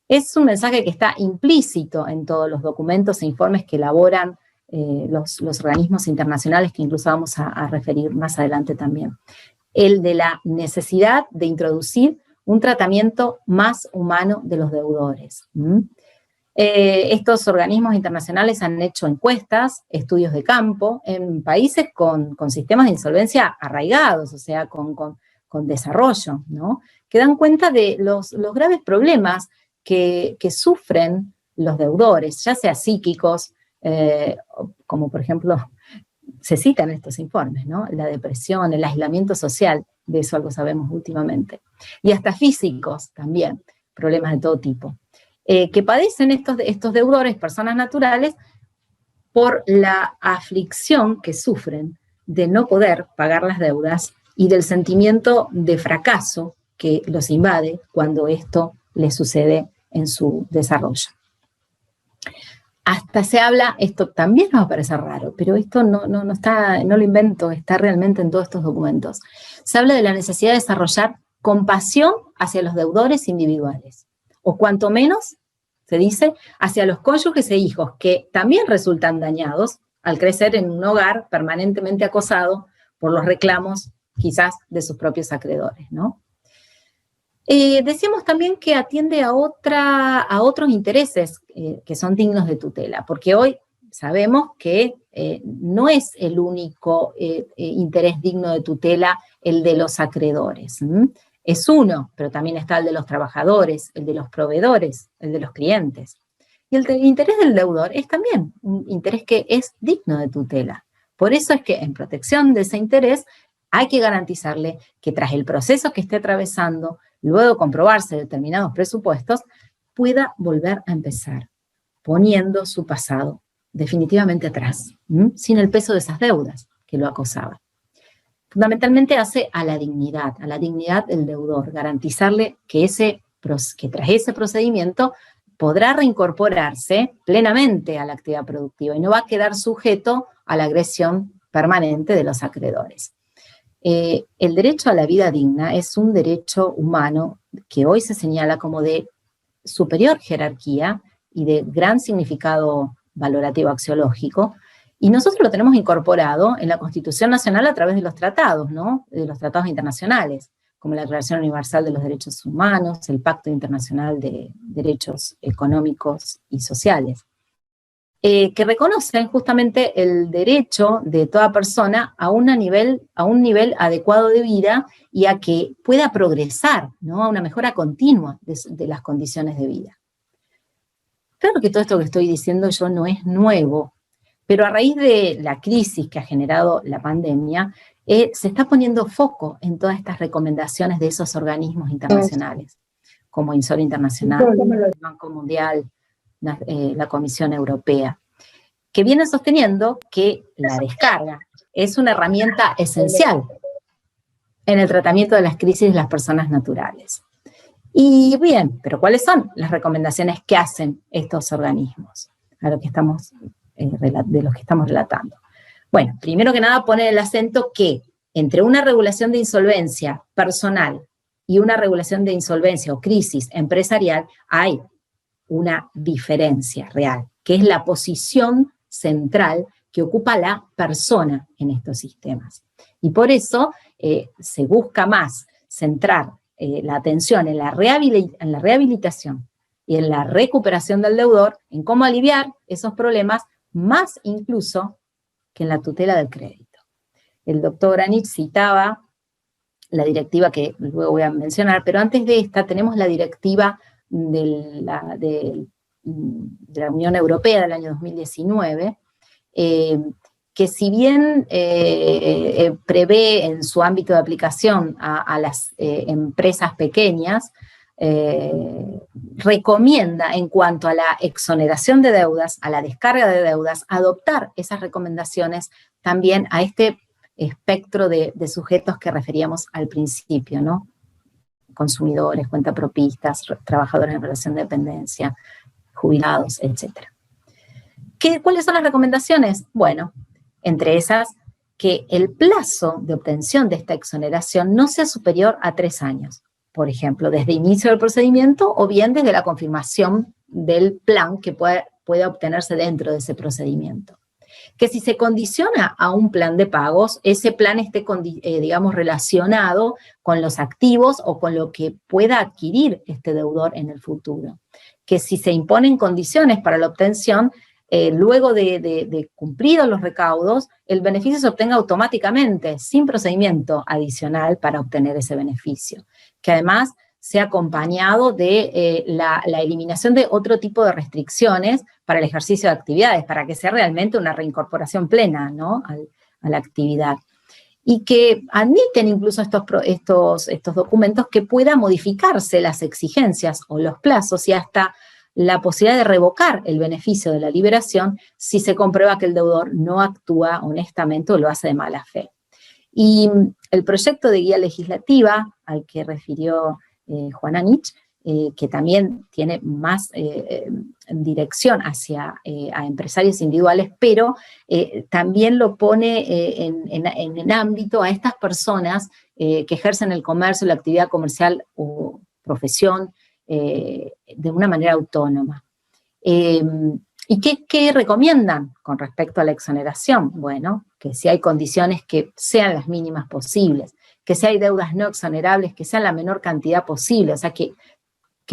Es un mensaje que está implícito en todos los documentos e informes que elaboran los organismos internacionales, que incluso vamos a referir más adelante también. El de la necesidad de introducir un tratamiento más humano de los deudores. Estos organismos internacionales han hecho encuestas, estudios de campo, en países con sistemas de insolvencia arraigados, o sea, con desarrollo, ¿no? Que dan cuenta de los graves problemas que sufren los deudores, ya sea psíquicos, como por ejemplo, se citan estos informes, ¿no? La depresión, el aislamiento social, de eso algo sabemos últimamente, y hasta físicos también, problemas de todo tipo. Que padecen estos deudores, personas naturales, por la aflicción que sufren de no poder pagar las deudas y del sentimiento de fracaso que los invade cuando esto les sucede en su desarrollo. Hasta se habla, esto también nos va a parecer raro, pero esto no lo invento, está realmente en todos estos documentos. Se habla de la necesidad de desarrollar compasión hacia los deudores individuales, o cuanto menos, se dice, hacia los cónyuges e hijos, que también resultan dañados al crecer en un hogar permanentemente acosado por los reclamos, quizás, de sus propios acreedores, ¿no? Decíamos también que atiende a otros intereses que son dignos de tutela, porque hoy sabemos que no es el único interés digno de tutela el de los acreedores. Es uno, pero también está el de los trabajadores, el de los proveedores, el de los clientes. Y el interés del deudor es también un interés que es digno de tutela. Por eso es que en protección de ese interés hay que garantizarle que tras el proceso que esté atravesando, luego de comprobarse determinados presupuestos, pueda volver a empezar, poniendo su pasado definitivamente atrás, sin el peso de esas deudas que lo acosaban. Fundamentalmente hace a la dignidad del deudor, garantizarle que tras ese procedimiento podrá reincorporarse plenamente a la actividad productiva y no va a quedar sujeto a la agresión permanente de los acreedores. El derecho a la vida digna es un derecho humano que hoy se señala como de superior jerarquía y de gran significado valorativo axiológico, y nosotros lo tenemos incorporado en la Constitución Nacional a través de los tratados, ¿no? De los tratados internacionales, como la Declaración Universal de los Derechos Humanos, el Pacto Internacional de Derechos Económicos y Sociales, que reconocen justamente el derecho de toda persona a un nivel adecuado de vida y a que pueda progresar, ¿no? A una mejora continua de las condiciones de vida. Claro que todo esto que estoy diciendo yo no es nuevo, pero a raíz de la crisis que ha generado la pandemia, se está poniendo foco en todas estas recomendaciones de esos organismos internacionales, como INSOL Internacional, el Banco Mundial, la Comisión Europea, que vienen sosteniendo que la descarga es una herramienta esencial en el tratamiento de las crisis de las personas naturales. Y bien, pero ¿cuáles son las recomendaciones que hacen estos organismos de los que estamos relatando? Bueno, primero que nada pone el acento que entre una regulación de insolvencia personal y una regulación de insolvencia o crisis empresarial hay una diferencia real, que es la posición central que ocupa la persona en estos sistemas. Y por eso se busca más centrar la atención en la rehabilitación y en la recuperación del deudor, en cómo aliviar esos problemas, más incluso que en la tutela del crédito. El doctor Granich citaba la directiva que luego voy a mencionar, pero antes de esta tenemos la directiva de la Unión Europea del año 2019, que si bien prevé en su ámbito de aplicación a las empresas pequeñas, recomienda en cuanto a la exoneración de deudas, a la descarga de deudas, adoptar esas recomendaciones también a este espectro de sujetos que referíamos al principio, ¿no? Consumidores, cuentapropistas, trabajadores en relación de dependencia, jubilados, etc. ¿Cuáles son las recomendaciones? Bueno, entre esas, que el plazo de obtención de esta exoneración no sea superior a 3 años. Por ejemplo, desde inicio del procedimiento o bien desde la confirmación del plan que pueda obtenerse dentro de ese procedimiento. Que si se condiciona a un plan de pagos, ese plan esté, digamos, relacionado con los activos o con lo que pueda adquirir este deudor en el futuro. Que si se imponen condiciones para la obtención, luego de cumplidos los recaudos, el beneficio se obtenga automáticamente, sin procedimiento adicional para obtener ese beneficio. Que además sea acompañado de la eliminación de otro tipo de restricciones para el ejercicio de actividades, para que sea realmente una reincorporación plena, ¿no?, a la actividad. Y que admiten incluso estos documentos que puedan modificarse las exigencias o los plazos y hasta la posibilidad de revocar el beneficio de la liberación si se comprueba que el deudor no actúa honestamente o lo hace de mala fe. Y el proyecto de guía legislativa al que refirió Juana Nich, que también tiene más dirección hacia a empresarios individuales, pero también lo pone en ámbito a estas personas que ejercen el comercio, la actividad comercial o profesión de una manera autónoma. ¿Y qué recomiendan con respecto a la exoneración? Bueno, que si hay condiciones que sean las mínimas posibles, que si hay deudas no exonerables, que sean la menor cantidad posible, o sea, que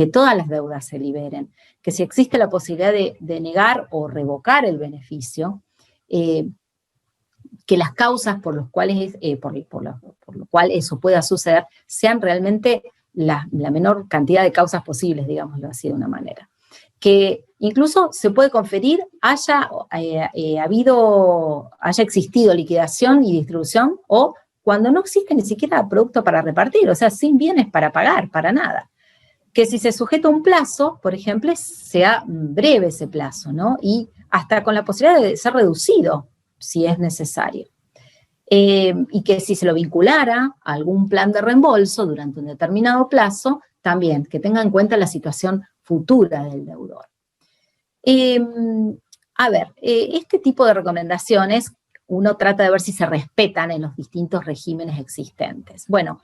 todas las deudas se liberen, que si existe la posibilidad de negar o revocar el beneficio, que las causas por las cuales por lo cual eso pueda suceder sean realmente la menor cantidad de causas posibles, digámoslo así de una manera. Que incluso se puede conferir, haya existido liquidación y distribución, o cuando no existe ni siquiera producto para repartir, o sea, sin bienes para pagar, para nada. Que si se sujeta a un plazo, por ejemplo, sea breve ese plazo, ¿no? Y hasta con la posibilidad de ser reducido, si es necesario. Y que si se lo vinculara a algún plan de reembolso durante un determinado plazo, también que tenga en cuenta la situación futura del deudor. Este tipo de recomendaciones uno trata de ver si se respetan en los distintos regímenes existentes. Bueno,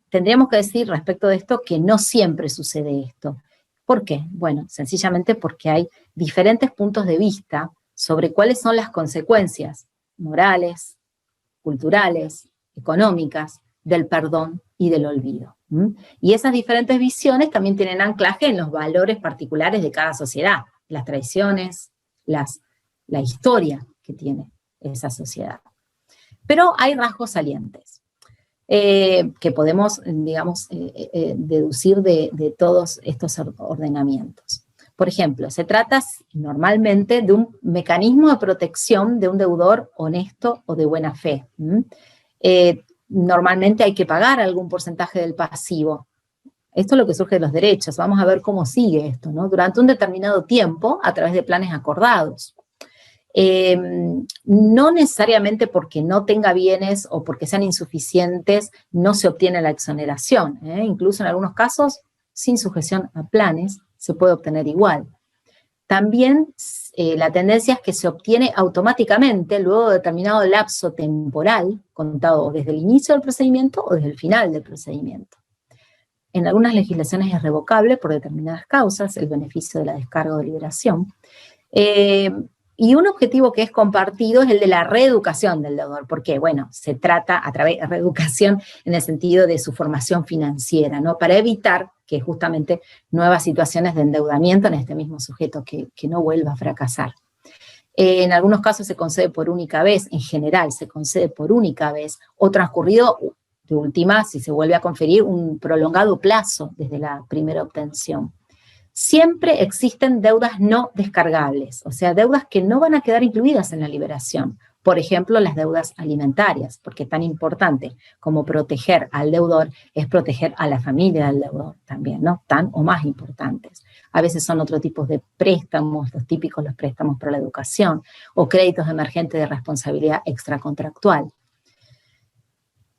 tendríamos que decir respecto de esto que no siempre sucede esto. ¿Por qué? Bueno, sencillamente porque hay diferentes puntos de vista sobre cuáles son las consecuencias morales, culturales, económicas, del perdón y del olvido. Y esas diferentes visiones también tienen anclaje en los valores particulares de cada sociedad, las tradiciones, la historia que tiene esa sociedad. Pero hay rasgos salientes que podemos, digamos, deducir de todos estos ordenamientos. Por ejemplo, se trata normalmente de un mecanismo de protección de un deudor honesto o de buena fe. Normalmente hay que pagar algún porcentaje del pasivo. Esto es lo que surge de los derechos. Vamos a ver cómo sigue esto, ¿no? Durante un determinado tiempo, a través de planes acordados. No necesariamente porque no tenga bienes o porque sean insuficientes no se obtiene la exoneración. Incluso en algunos casos, sin sujeción a planes, se puede obtener igual. También la tendencia es que se obtiene automáticamente luego de determinado lapso temporal, contado desde el inicio del procedimiento o desde el final del procedimiento. En algunas legislaciones es revocable por determinadas causas el beneficio de la descarga o de liberación. Y un objetivo que es compartido es el de la reeducación del deudor, porque, bueno, se trata a través de reeducación en el sentido de su formación financiera, ¿no? Para evitar que justamente nuevas situaciones de endeudamiento en este mismo sujeto que no vuelva a fracasar. En algunos casos se concede por única vez, en general se concede por única vez, o transcurrido de última, si se vuelve a conferir, un prolongado plazo desde la primera obtención. Siempre existen deudas no descargables, o sea, deudas que no van a quedar incluidas en la liberación. Por ejemplo, las deudas alimentarias, porque tan importante como proteger al deudor es proteger a la familia del deudor también, ¿no? Tan o más importantes. A veces son otro tipo de préstamos, los típicos, los préstamos por la educación, o créditos emergentes de responsabilidad extracontractual.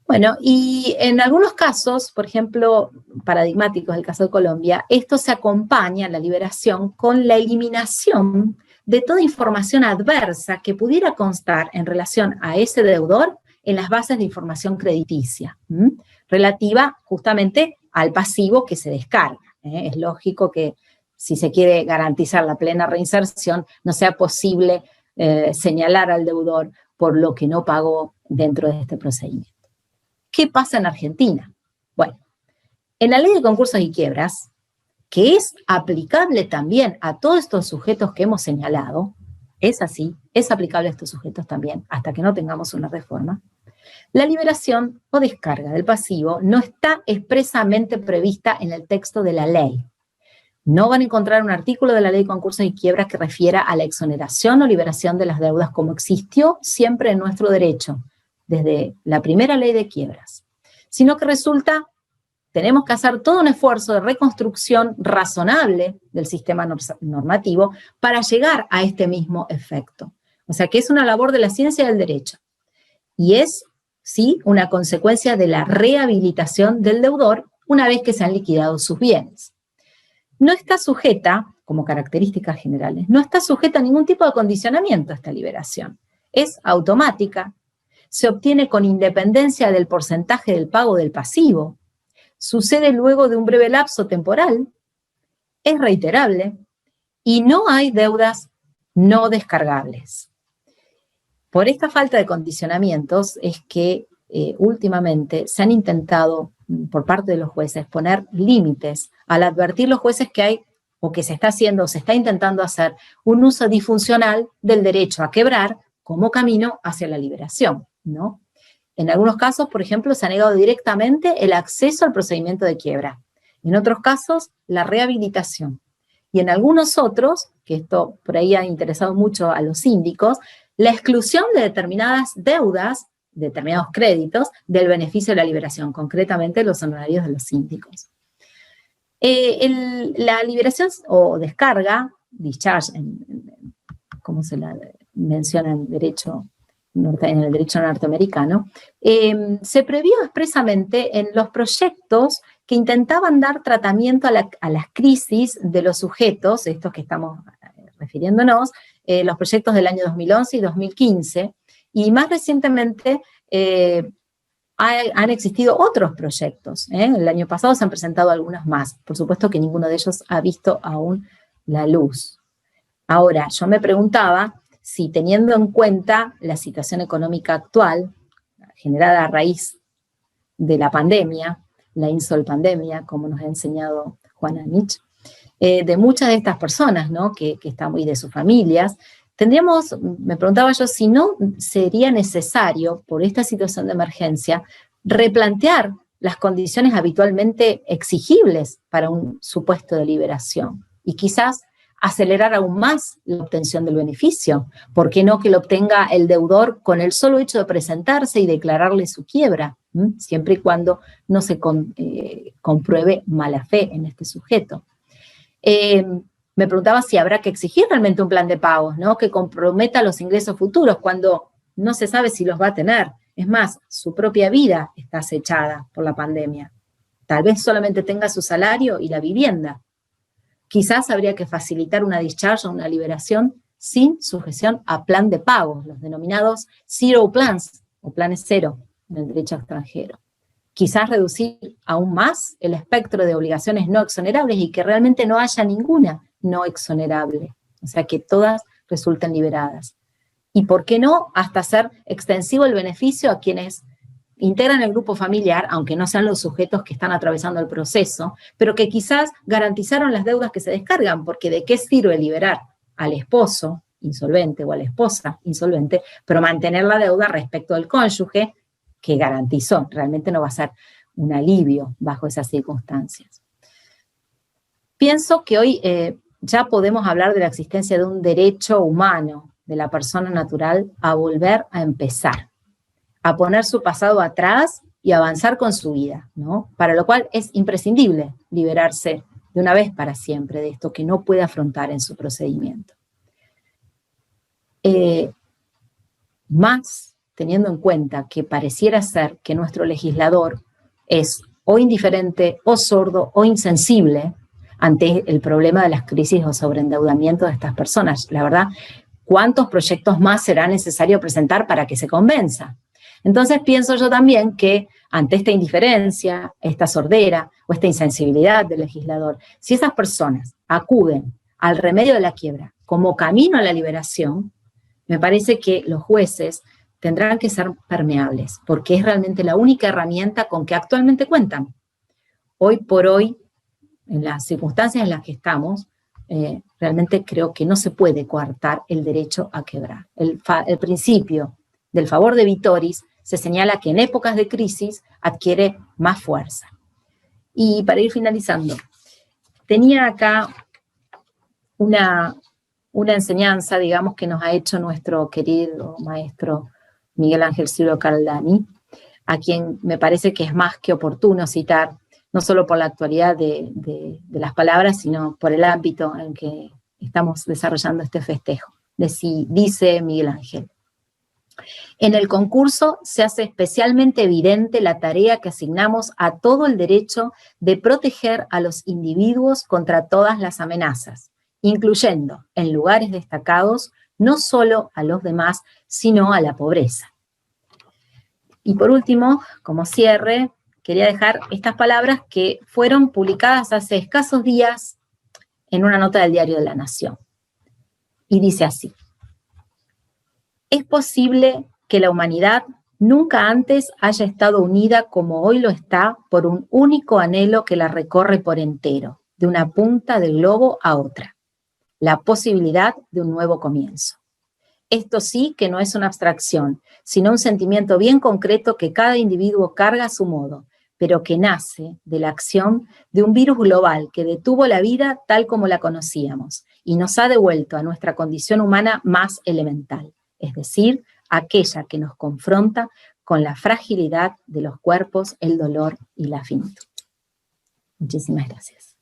Bueno, y en algunos casos, por ejemplo, paradigmáticos, el caso de Colombia, esto se acompaña, la liberación, con la eliminación de toda información adversa que pudiera constar en relación a ese deudor en las bases de información crediticia, relativa justamente al pasivo que se descarga. Es lógico que si se quiere garantizar la plena reinserción, no sea posible señalar al deudor por lo que no pagó dentro de este procedimiento. ¿Qué pasa en Argentina? Bueno, en la Ley de Concursos y Quiebras, que es aplicable también a todos estos sujetos que hemos señalado, es así, es aplicable a estos sujetos también, hasta que no tengamos una reforma, la liberación o descarga del pasivo no está expresamente prevista en el texto de la ley. No van a encontrar un artículo de la Ley de Concursos y Quiebras que refiera a la exoneración o liberación de las deudas como existió siempre en nuestro derecho, desde la primera ley de quiebras, sino que resulta, tenemos que hacer todo un esfuerzo de reconstrucción razonable del sistema normativo para llegar a este mismo efecto. O sea que es una labor de la ciencia del derecho. Y es, sí, una consecuencia de la rehabilitación del deudor una vez que se han liquidado sus bienes. No está sujeta, como características generales, no está sujeta a ningún tipo de condicionamiento esta liberación. Es automática, se obtiene con independencia del porcentaje del pago del pasivo, sucede luego de un breve lapso temporal, es reiterable y no hay deudas no descargables. Por esta falta de condicionamientos es que últimamente se han intentado por parte de los jueces poner límites al advertir los jueces que hay o que se está haciendo o se está intentando hacer un uso disfuncional del derecho a quebrar como camino hacia la liberación, ¿no? En algunos casos, por ejemplo, se ha negado directamente el acceso al procedimiento de quiebra. En otros casos, la rehabilitación. Y en algunos otros, que esto por ahí ha interesado mucho a los síndicos, la exclusión de determinadas deudas, determinados créditos, del beneficio de la liberación, concretamente los honorarios de los síndicos. La liberación o descarga, discharge, como se la menciona en el derecho norteamericano, se previó expresamente en los proyectos que intentaban dar tratamiento a las crisis de los sujetos, estos que estamos refiriéndonos, los proyectos del año 2011 y 2015, y más recientemente han existido otros proyectos. El año pasado se han presentado algunos más. Por supuesto que ninguno de ellos ha visto aún la luz. Ahora, yo me preguntaba si, teniendo en cuenta la situación económica actual, generada a raíz de la pandemia, la insolpandemia, como nos ha enseñado Juan Anich, de muchas de estas personas, ¿no?, que están, y de sus familias, me preguntaba yo, si no sería necesario, por esta situación de emergencia, replantear las condiciones habitualmente exigibles para un supuesto de liberación, y quizás acelerar aún más la obtención del beneficio. ¿Por qué no que lo obtenga el deudor con el solo hecho de presentarse y declararle su quiebra? Siempre y cuando no se compruebe mala fe en este sujeto. Me preguntaba si habrá que exigir realmente un plan de pagos, ¿no?, que comprometa los ingresos futuros cuando no se sabe si los va a tener. Es más, su propia vida está acechada por la pandemia. Tal vez solamente tenga su salario y la vivienda. Quizás habría que facilitar una discharge o una liberación sin sujeción a plan de pagos, los denominados zero plans, o planes cero en el derecho extranjero. Quizás reducir aún más el espectro de obligaciones no exonerables y que realmente no haya ninguna no exonerable, o sea que todas resulten liberadas. Y por qué no, hasta hacer extensivo el beneficio a quienes integran el grupo familiar, aunque no sean los sujetos que están atravesando el proceso, pero que quizás garantizaron las deudas que se descargan, porque ¿de qué sirve liberar al esposo insolvente o a la esposa insolvente, pero mantener la deuda respecto del cónyuge que garantizó? Realmente no va a ser un alivio bajo esas circunstancias. Pienso que hoy ya podemos hablar de la existencia de un derecho humano de la persona natural a volver a empezar, a poner su pasado atrás y avanzar con su vida, ¿no? Para lo cual es imprescindible liberarse de una vez para siempre de esto que no puede afrontar en su procedimiento. Más teniendo en cuenta que pareciera ser que nuestro legislador es o indiferente, o sordo, o insensible ante el problema de las crisis o sobreendeudamiento de estas personas. La verdad, ¿cuántos proyectos más será necesario presentar para que se convenza? Entonces pienso yo también que ante esta indiferencia, esta sordera o esta insensibilidad del legislador, si esas personas acuden al remedio de la quiebra como camino a la liberación, Me parece que los jueces tendrán que ser permeables, porque es realmente la única herramienta con que actualmente cuentan. Hoy por hoy, en las circunstancias en las que estamos, realmente creo que no se puede coartar el derecho a quebrar. El principio del favor de Vitoris se señala que en épocas de crisis adquiere más fuerza. Y para ir finalizando, tenía acá una enseñanza, digamos, que nos ha hecho nuestro querido maestro Miguel Ángel Silva Caldani, a quien me parece que es más que oportuno citar, no solo por la actualidad de las palabras, sino por el ámbito en que estamos desarrollando este festejo. Dice Miguel Ángel: en el concurso se hace especialmente evidente la tarea que asignamos a todo el derecho de proteger a los individuos contra todas las amenazas, incluyendo, en lugares destacados, no solo a los demás, sino a la pobreza. Y por último, como cierre, quería dejar estas palabras que fueron publicadas hace escasos días en una nota del Diario de la Nación. Y dice así: es posible que la humanidad nunca antes haya estado unida como hoy lo está por un único anhelo que la recorre por entero, de una punta del globo a otra: la posibilidad de un nuevo comienzo. Esto sí que no es una abstracción, sino un sentimiento bien concreto que cada individuo carga a su modo, pero que nace de la acción de un virus global que detuvo la vida tal como la conocíamos y nos ha devuelto a nuestra condición humana más elemental, es decir, aquella que nos confronta con la fragilidad de los cuerpos, el dolor y la finitud. Muchísimas gracias.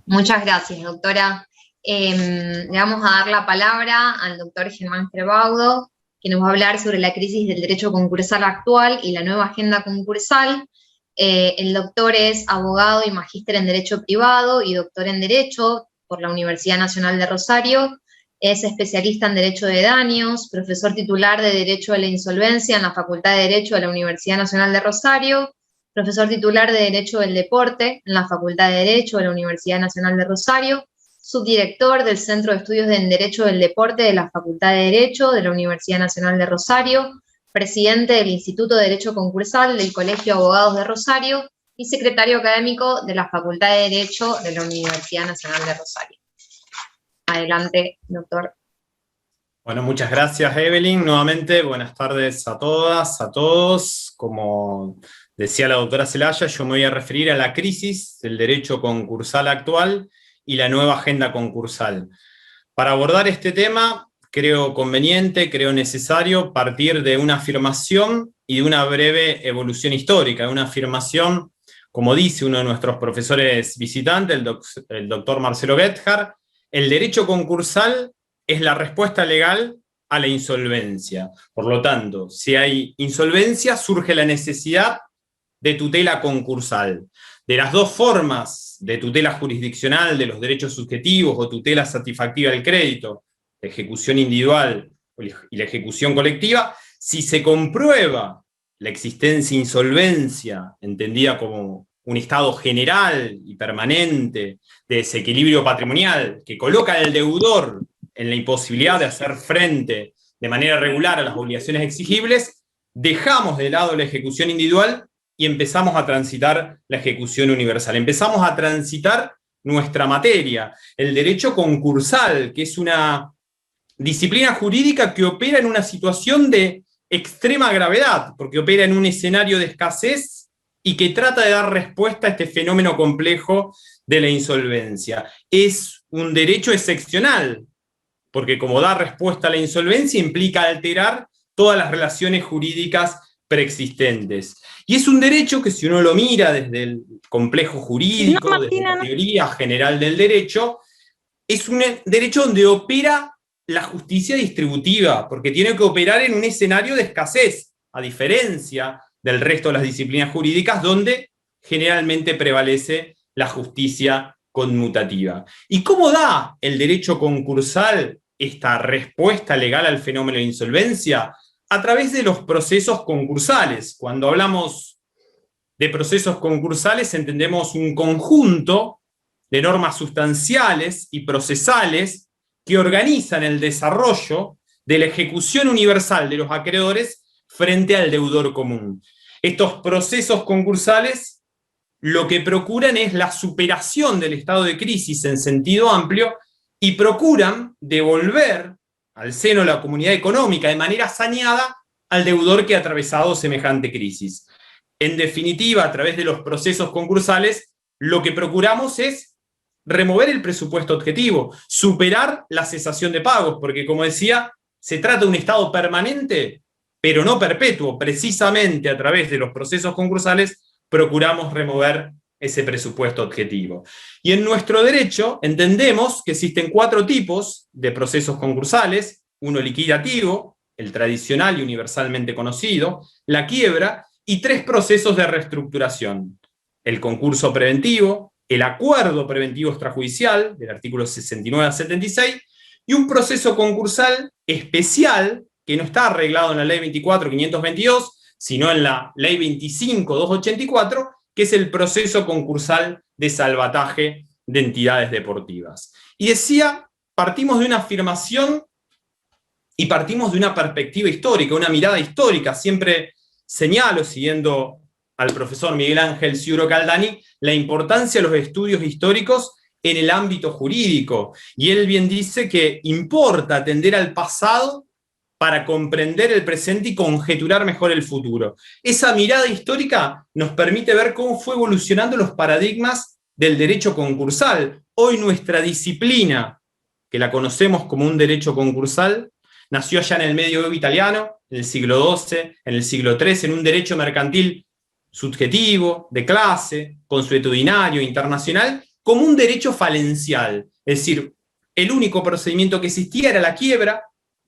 Muchas gracias, doctora. Le vamos a dar la palabra al doctor Germán Gerbaudo, que nos va a hablar sobre la crisis del derecho concursal actual y la nueva agenda concursal. El doctor es abogado y magíster en Derecho Privado y doctor en Derecho por la Universidad Nacional de Rosario. Es especialista en Derecho de Daños, profesor titular de Derecho de la Insolvencia en la Facultad de Derecho de la Universidad Nacional de Rosario, profesor titular de Derecho del Deporte en la Facultad de Derecho de la Universidad Nacional de Rosario, subdirector del Centro de Estudios en Derecho del Deporte de la Facultad de Derecho de la Universidad Nacional de Rosario, presidente del Instituto de Derecho Concursal del Colegio de Abogados de Rosario y secretario académico de la Facultad de Derecho de la Universidad Nacional de Rosario. Adelante, doctor. Bueno, muchas gracias, Evelyn. Nuevamente, buenas tardes a todas, a todos. Como decía la doctora Celaya, yo me voy a referir a la crisis del derecho concursal actual y la nueva agenda concursal. Para abordar este tema, creo conveniente, creo necesario partir de una afirmación y de una breve evolución histórica, de una afirmación, como dice uno de nuestros profesores visitantes, el doctor Marcelo Goethard: el derecho concursal es la respuesta legal a la insolvencia. Por lo tanto, si hay insolvencia, surge la necesidad de tutela concursal. De las dos formas de tutela jurisdiccional de los derechos subjetivos o tutela satisfactiva del crédito, la ejecución individual y la ejecución colectiva, si se comprueba la existencia de insolvencia, entendida como un estado general y permanente de desequilibrio patrimonial que coloca al deudor en la imposibilidad de hacer frente de manera regular a las obligaciones exigibles, dejamos de lado la ejecución individual y empezamos a transitar la ejecución universal. Empezamos a transitar nuestra materia, el derecho concursal, que es una disciplina jurídica que opera en una situación de extrema gravedad, porque opera en un escenario de escasez y que trata de dar respuesta a este fenómeno complejo de la insolvencia. Es un derecho excepcional, porque como da respuesta a la insolvencia implica alterar todas las relaciones jurídicas preexistentes. Y es un derecho que, si uno lo mira desde el complejo jurídico, desde la teoría general del derecho, es un derecho donde opera la justicia distributiva, porque tiene que operar en un escenario de escasez, a diferencia del resto de las disciplinas jurídicas, donde generalmente prevalece la justicia conmutativa. ¿Y cómo da el derecho concursal esta respuesta legal al fenómeno de insolvencia? A través de los procesos concursales. Cuando hablamos de procesos concursales entendemos un conjunto de normas sustanciales y procesales que organizan el desarrollo de la ejecución universal de los acreedores frente al deudor común. Estos procesos concursales lo que procuran es la superación del estado de crisis en sentido amplio y procuran devolver al seno de la comunidad económica de manera saneada al deudor que ha atravesado semejante crisis. En definitiva, a través de los procesos concursales, lo que procuramos es remover el presupuesto objetivo, superar la cesación de pagos, porque como decía, se trata de un estado permanente, pero no perpetuo. Precisamente a través de los procesos concursales procuramos remover ese presupuesto objetivo. Y en nuestro derecho entendemos que existen 4 tipos de procesos concursales: uno liquidativo, el tradicional y universalmente conocido, la quiebra, y 3 procesos de reestructuración: el concurso preventivo, el acuerdo preventivo extrajudicial, del artículo 69 a 76, y un proceso concursal especial, que no está arreglado en la ley 24.522, sino en la ley 25.284, que es el proceso concursal de salvataje de entidades deportivas. Y decía, partimos de una afirmación y partimos de una perspectiva histórica, una mirada histórica. Siempre señalo, siguiendo al profesor Miguel Ángel Ciuro Caldani, la importancia de los estudios históricos en el ámbito jurídico. Y él bien dice que importa atender al pasado para comprender el presente y conjeturar mejor el futuro. Esa mirada histórica nos permite ver cómo fue evolucionando los paradigmas del derecho concursal. Hoy nuestra disciplina, que la conocemos como un derecho concursal, nació allá en el medioevo italiano, en el siglo XII, en el siglo XIII, en un derecho mercantil subjetivo, de clase, consuetudinario, internacional, como un derecho falencial. Es decir, el único procedimiento que existía era la quiebra,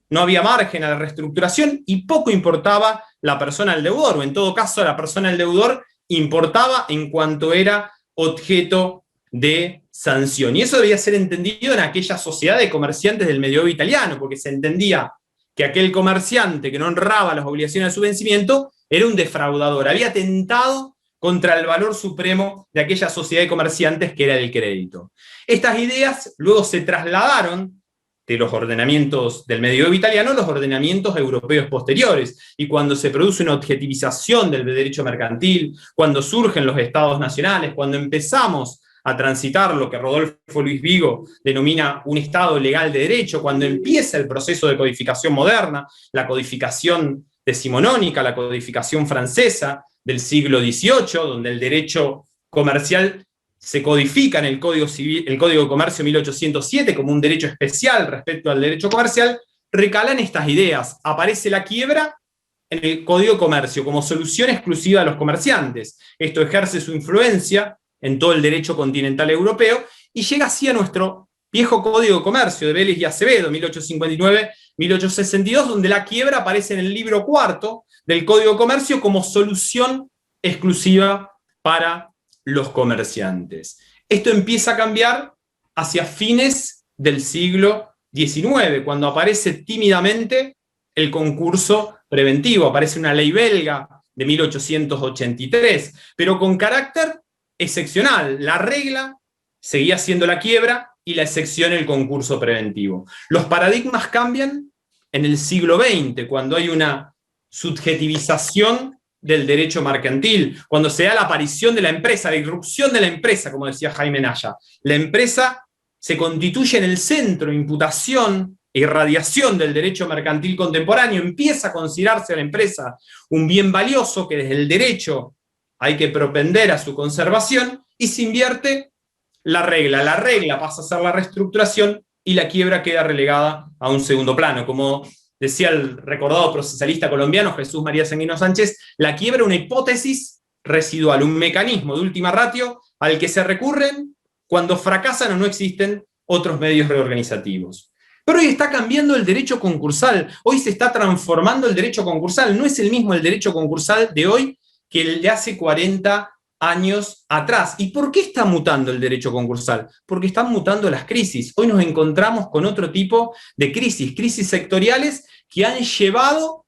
no había margen a la reestructuración y poco importaba la persona del deudor, o en todo caso la persona del deudor importaba en cuanto era objeto de sanción. Y eso debía ser entendido en aquella sociedad de comerciantes del medioevo italiano, porque se entendía que aquel comerciante que no honraba las obligaciones de su vencimiento era un defraudador, había atentado contra el valor supremo de aquella sociedad de comerciantes que era el crédito. Estas ideas luego se trasladaron de los ordenamientos del medioevo italiano a los ordenamientos europeos posteriores, y cuando se produce una objetivización del derecho mercantil, cuando surgen los estados nacionales, cuando empezamos a transitar lo que Rodolfo Luis Vigo denomina un estado legal de derecho, cuando empieza el proceso de codificación moderna, la codificación decimonónica, la codificación francesa del siglo XVIII, donde el derecho comercial se codifica en el Código Civil, el Código de Comercio 1807 como un derecho especial respecto al derecho comercial, recalan estas ideas. Aparece la quiebra en el Código de Comercio como solución exclusiva a los comerciantes. Esto ejerce su influencia en todo el derecho continental europeo y llega así a nuestro viejo Código de Comercio de Vélez y Acevedo, 1859-1862, donde la quiebra aparece en el libro 4 del Código de Comercio como solución exclusiva para los comerciantes. Esto empieza a cambiar hacia fines del siglo XIX, cuando aparece tímidamente el concurso preventivo. Aparece una ley belga de 1883, pero con carácter excepcional. La regla seguía siendo la quiebra y la excepción el concurso preventivo. Los paradigmas cambian en el siglo XX, cuando hay una subjetivización del derecho mercantil, cuando se da la aparición de la empresa, la irrupción de la empresa, como decía Jaime Naya. La empresa se constituye en el centro de imputación e irradiación del derecho mercantil contemporáneo. Empieza a considerarse a la empresa un bien valioso que desde el derecho hay que propender a su conservación, y se invierte la regla. La regla pasa a ser la reestructuración y la quiebra queda relegada a un segundo plano. Como decía el recordado procesalista colombiano Jesús María Sanguino Sánchez, la quiebra es una hipótesis residual, un mecanismo de última ratio al que se recurren cuando fracasan o no existen otros medios reorganizativos. Pero hoy está cambiando el derecho concursal, hoy se está transformando el derecho concursal, no es el mismo el derecho concursal de hoy que el de hace 40 años atrás. ¿Y por qué está mutando el derecho concursal? Porque están mutando las crisis. Hoy nos encontramos con otro tipo de crisis sectoriales que han llevado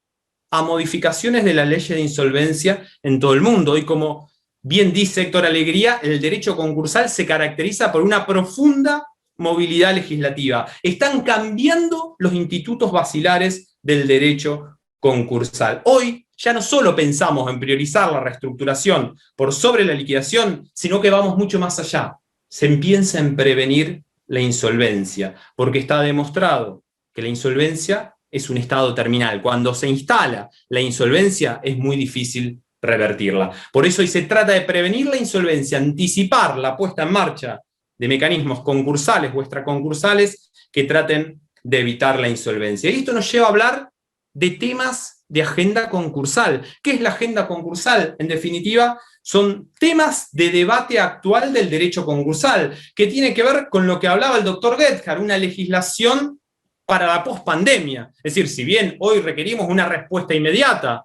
a modificaciones de la ley de insolvencia en todo el mundo. Hoy, como bien dice Héctor Alegría, el derecho concursal se caracteriza por una profunda movilidad legislativa. Están cambiando los institutos basilares del derecho concursal. Hoy ya no solo pensamos en priorizar la reestructuración por sobre la liquidación, sino que vamos mucho más allá. Se piensa en prevenir la insolvencia, porque está demostrado que la insolvencia es un estado terminal. Cuando se instala la insolvencia es muy difícil revertirla. Por eso hoy se trata de prevenir la insolvencia, anticipar la puesta en marcha de mecanismos concursales o extraconcursales que traten de evitar la insolvencia. Y esto nos lleva a hablar de temas de agenda concursal. ¿Qué es la agenda concursal? En definitiva, son temas de debate actual del derecho concursal, que tiene que ver con lo que hablaba el doctor Goethjar, una legislación para la pospandemia. Es decir, si bien hoy requerimos una respuesta inmediata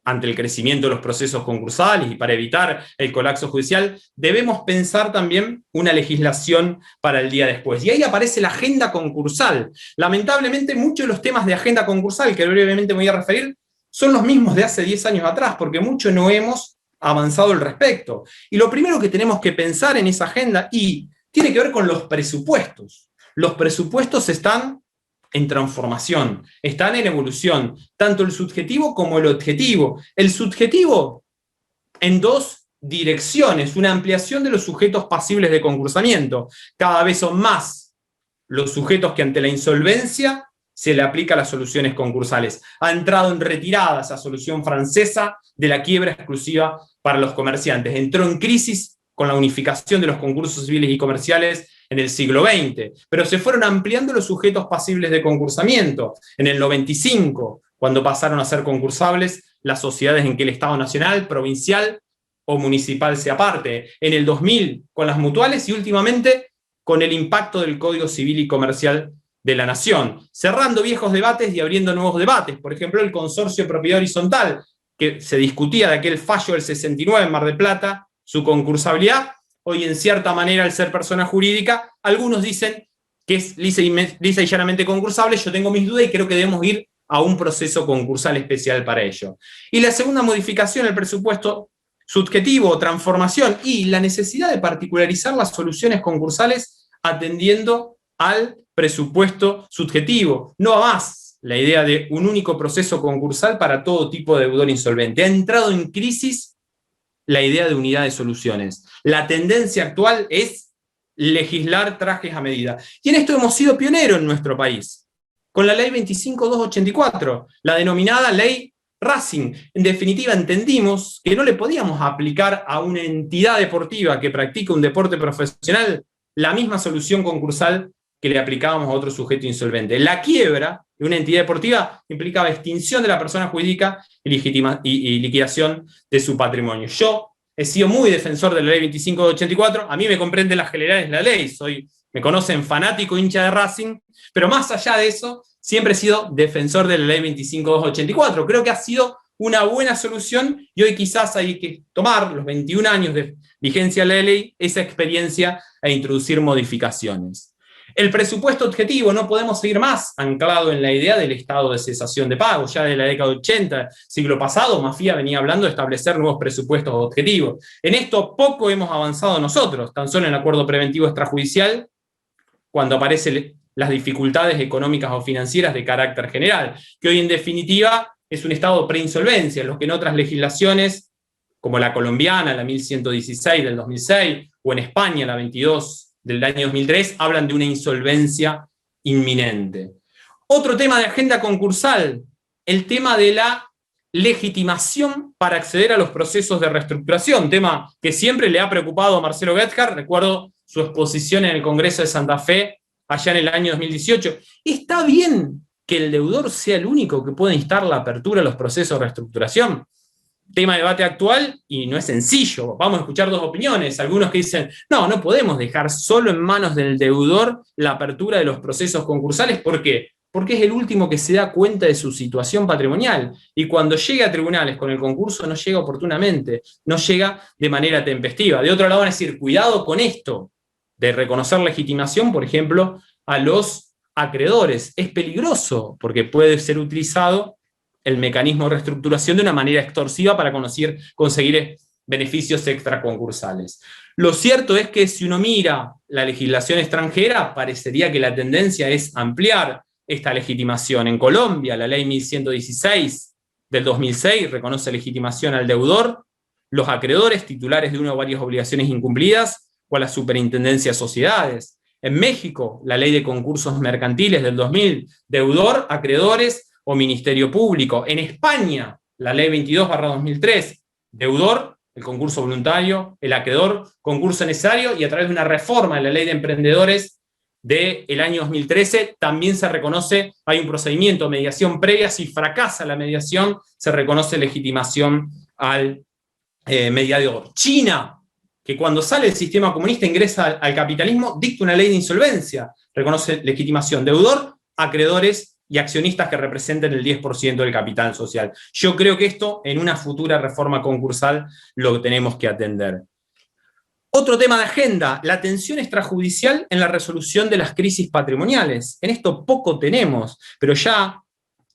ante el crecimiento de los procesos concursales y para evitar el colapso judicial, debemos pensar también una legislación para el día después. Y ahí aparece la agenda concursal. Lamentablemente, muchos de los temas de agenda concursal, que brevemente me voy a referir, son los mismos de hace 10 años atrás, porque mucho no hemos avanzado al respecto. Y lo primero que tenemos que pensar en esa agenda, y tiene que ver con los presupuestos. Los presupuestos están en transformación, están en evolución, tanto el subjetivo como el objetivo. El subjetivo en dos direcciones, una ampliación de los sujetos pasibles de concursamiento. Cada vez son más los sujetos que ante la insolvencia se le aplica las soluciones concursales. Ha entrado en retirada esa solución francesa de la quiebra exclusiva para los comerciantes. Entró en crisis con la unificación de los concursos civiles y comerciales en el siglo XX, pero se fueron ampliando los sujetos pasibles de concursamiento. En el 95, cuando pasaron a ser concursables las sociedades en que el Estado nacional, provincial o municipal se aparte. En el 2000, con las mutuales, y últimamente con el impacto del Código Civil y Comercial de la Nación, cerrando viejos debates y abriendo nuevos debates. Por ejemplo, el consorcio de propiedad horizontal, que se discutía de aquel fallo del 69 en Mar del Plata, su concursabilidad. Hoy, en cierta manera, al ser persona jurídica, algunos dicen que es lisa y llanamente concursable. Yo tengo mis dudas y creo que debemos ir a un proceso concursal especial para ello. Y la segunda modificación, el presupuesto subjetivo o transformación, y la necesidad de particularizar las soluciones concursales atendiendo al presupuesto subjetivo. No va más la idea de un único proceso concursal para todo tipo de deudor insolvente. Ha entrado en crisis la idea de unidad de soluciones. La tendencia actual es legislar trajes a medida. Y en esto hemos sido pioneros en nuestro país, con la ley 25.284, la denominada ley Racing. En definitiva, entendimos que no le podíamos aplicar a una entidad deportiva que practica un deporte profesional la misma solución concursal que le aplicábamos a otro sujeto insolvente. La quiebra de una entidad deportiva implicaba extinción de la persona jurídica y liquidación de su patrimonio. Yo he sido muy defensor de la ley 25.284, a mí me comprende las generales la ley, me conocen fanático, hincha de Racing, pero más allá de eso, siempre he sido defensor de la ley 25.284. Creo que ha sido una buena solución y hoy quizás hay que tomar los 21 años de vigencia de la ley, esa experiencia, e introducir modificaciones. El presupuesto objetivo, no podemos seguir más anclado en la idea del estado de cesación de pago. Ya desde la década de 80, siglo pasado, Mafia venía hablando de establecer nuevos presupuestos objetivos. En esto poco hemos avanzado nosotros, tan solo en el acuerdo preventivo extrajudicial, cuando aparecen las dificultades económicas o financieras de carácter general, que hoy en definitiva es un estado de preinsolvencia, en los que en otras legislaciones, como la colombiana, la 1116 del 2006, o en España, la 22 del año 2003, hablan de una insolvencia inminente. Otro tema de agenda concursal, el tema de la legitimación para acceder a los procesos de reestructuración, tema que siempre le ha preocupado a Marcelo Goethjar. Recuerdo su exposición en el Congreso de Santa Fe allá en el año 2018. ¿Está bien que el deudor sea el único que puede instar la apertura de los procesos de reestructuración? Tema de debate actual, y no es sencillo. Vamos a escuchar dos opiniones. Algunos que dicen, no podemos dejar solo en manos del deudor la apertura de los procesos concursales. ¿Por qué? Porque es el último que se da cuenta de su situación patrimonial, y cuando llega a tribunales con el concurso no llega oportunamente, no llega de manera tempestiva. De otro lado van a decir, cuidado con esto de reconocer legitimación, por ejemplo, a los acreedores. Es peligroso porque puede ser utilizado el mecanismo de reestructuración de una manera extorsiva para conseguir beneficios extraconcursales. Lo cierto es que si uno mira la legislación extranjera, parecería que la tendencia es ampliar esta legitimación. En Colombia, la ley 1116 del 2006 reconoce legitimación al deudor, los acreedores titulares de una o varias obligaciones incumplidas o a la Superintendencia de Sociedades. En México, la ley de concursos mercantiles del 2000, deudor, acreedores o Ministerio Público. En España, la ley 22/2003, deudor, el concurso voluntario, el acreedor, concurso necesario, y a través de una reforma de la ley de emprendedores del año 2013 también se reconoce, hay un procedimiento de mediación previa, si fracasa la mediación se reconoce legitimación al mediador. China, que cuando sale el sistema comunista ingresa al capitalismo, dicta una ley de insolvencia, reconoce legitimación, deudor, acreedores y accionistas que representen el 10% del capital social. Yo creo que esto, en una futura reforma concursal, lo tenemos que atender. Otro tema de agenda, la atención extrajudicial en la resolución de las crisis patrimoniales. En esto poco tenemos, pero ya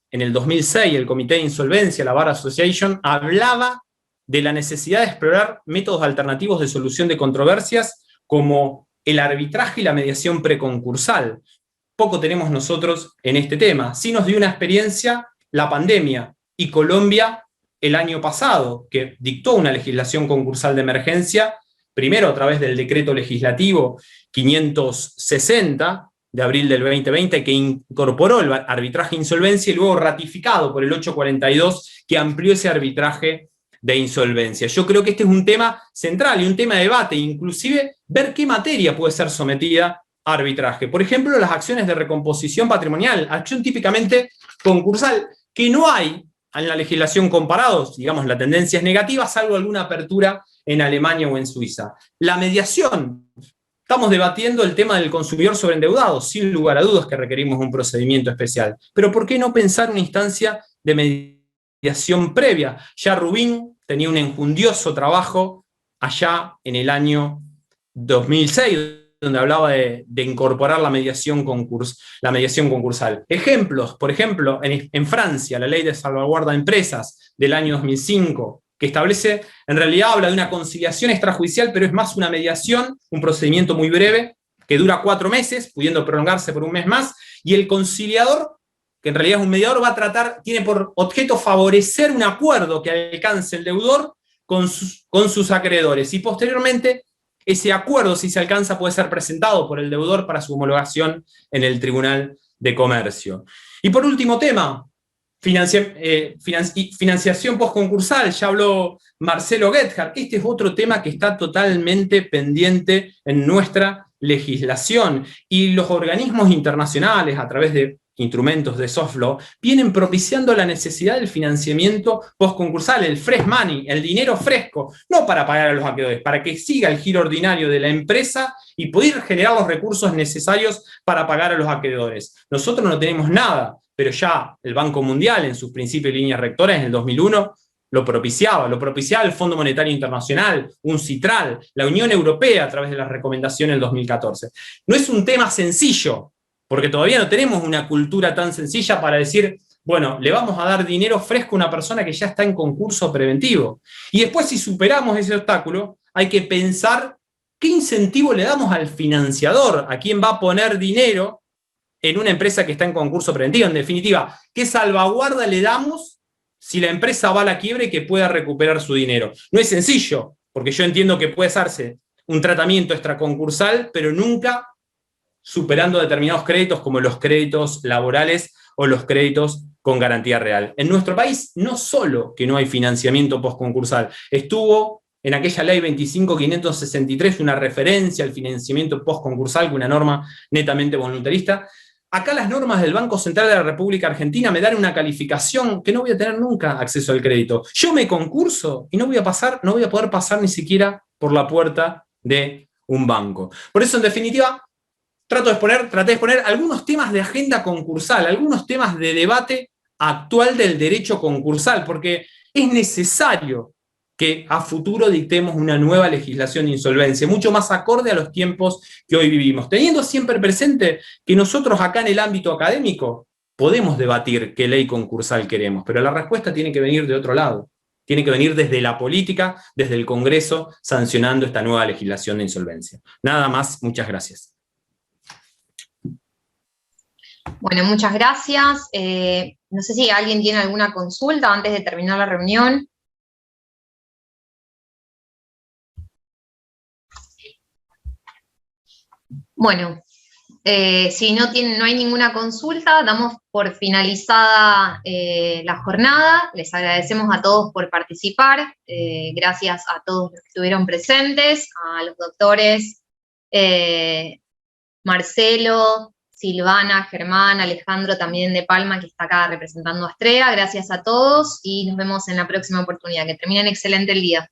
en el 2006 el Comité de Insolvencia, la Bar Association, hablaba de la necesidad de explorar métodos alternativos de solución de controversias como el arbitraje y la mediación preconcursal. Poco tenemos nosotros en este tema. Sí nos dio una experiencia la pandemia y Colombia el año pasado, que dictó una legislación concursal de emergencia, primero a través del decreto legislativo 560 de abril del 2020, que incorporó el arbitraje de insolvencia, y luego ratificado por el 842, que amplió ese arbitraje de insolvencia. Yo creo que este es un tema central y un tema de debate, inclusive ver qué materia puede ser sometida a arbitraje. Por ejemplo, las acciones de recomposición patrimonial, acción típicamente concursal, que no hay en la legislación comparados, digamos, la tendencia es negativa, salvo alguna apertura en Alemania o en Suiza. La mediación, estamos debatiendo el tema del consumidor sobreendeudado, sin lugar a dudas que requerimos un procedimiento especial, pero ¿por qué no pensar una instancia de mediación previa? Ya Rubín tenía un enjundioso trabajo allá en el año 2006, donde hablaba de incorporar la mediación concursal. Ejemplos, por ejemplo, en Francia, la Ley de Salvaguarda de Empresas del año 2005, que establece, en realidad habla de una conciliación extrajudicial, pero es más una mediación, un procedimiento muy breve, que dura 4 meses, pudiendo prolongarse por 1 mes más, y el conciliador, que en realidad es un mediador, tiene por objeto favorecer un acuerdo que alcance el deudor con sus acreedores, y posteriormente ese acuerdo, si se alcanza, puede ser presentado por el deudor para su homologación en el Tribunal de Comercio. Y por último tema, financiación postconcursal, ya habló Marcelo Gebhardt. Este es otro tema que está totalmente pendiente en nuestra legislación, y los organismos internacionales, a través de instrumentos de soft law, vienen propiciando la necesidad del financiamiento postconcursal, el fresh money, el dinero fresco, no para pagar a los acreedores, para que siga el giro ordinario de la empresa y poder generar los recursos necesarios para pagar a los acreedores. Nosotros no tenemos nada, pero ya el Banco Mundial, en sus principios y líneas rectoras en el 2001, lo propiciaba el Fondo Monetario Internacional, UNCITRAL, la Unión Europea a través de las recomendaciones del 2014. No es un tema sencillo, porque todavía no tenemos una cultura tan sencilla para decir, bueno, le vamos a dar dinero fresco a una persona que ya está en concurso preventivo. Y después, si superamos ese obstáculo, hay que pensar qué incentivo le damos al financiador, a quien va a poner dinero en una empresa que está en concurso preventivo. En definitiva, ¿qué salvaguarda le damos si la empresa va a la quiebra y que pueda recuperar su dinero? No es sencillo, porque yo entiendo que puede hacerse un tratamiento extraconcursal, pero nunca superando determinados créditos como los créditos laborales o los créditos con garantía real. En nuestro país, no solo que no hay financiamiento postconcursal, estuvo en aquella ley 25.563 una referencia al financiamiento postconcursal, con una norma netamente voluntarista. Acá las normas del Banco Central de la República Argentina me dan una calificación que no voy a tener nunca acceso al crédito. Yo me concurso y no voy a poder pasar ni siquiera por la puerta de un banco. Por eso, en definitiva, traté de exponer algunos temas de agenda concursal, algunos temas de debate actual del derecho concursal, porque es necesario que a futuro dictemos una nueva legislación de insolvencia, mucho más acorde a los tiempos que hoy vivimos, teniendo siempre presente que nosotros acá en el ámbito académico podemos debatir qué ley concursal queremos, pero la respuesta tiene que venir de otro lado. tiene que venir desde la política, desde el Congreso, sancionando esta nueva legislación de insolvencia. Nada más, muchas gracias. Bueno, muchas gracias. No sé si alguien tiene alguna consulta antes de terminar la reunión. Bueno, si no hay ninguna consulta, damos por finalizada la jornada. Les agradecemos a todos por participar. Gracias a todos los que estuvieron presentes, a los doctores Marcelo, Silvana, Germán, Alejandro también de Palma, que está acá representando a Astrea. Gracias a todos y nos vemos en la próxima oportunidad. Que terminen excelente el día.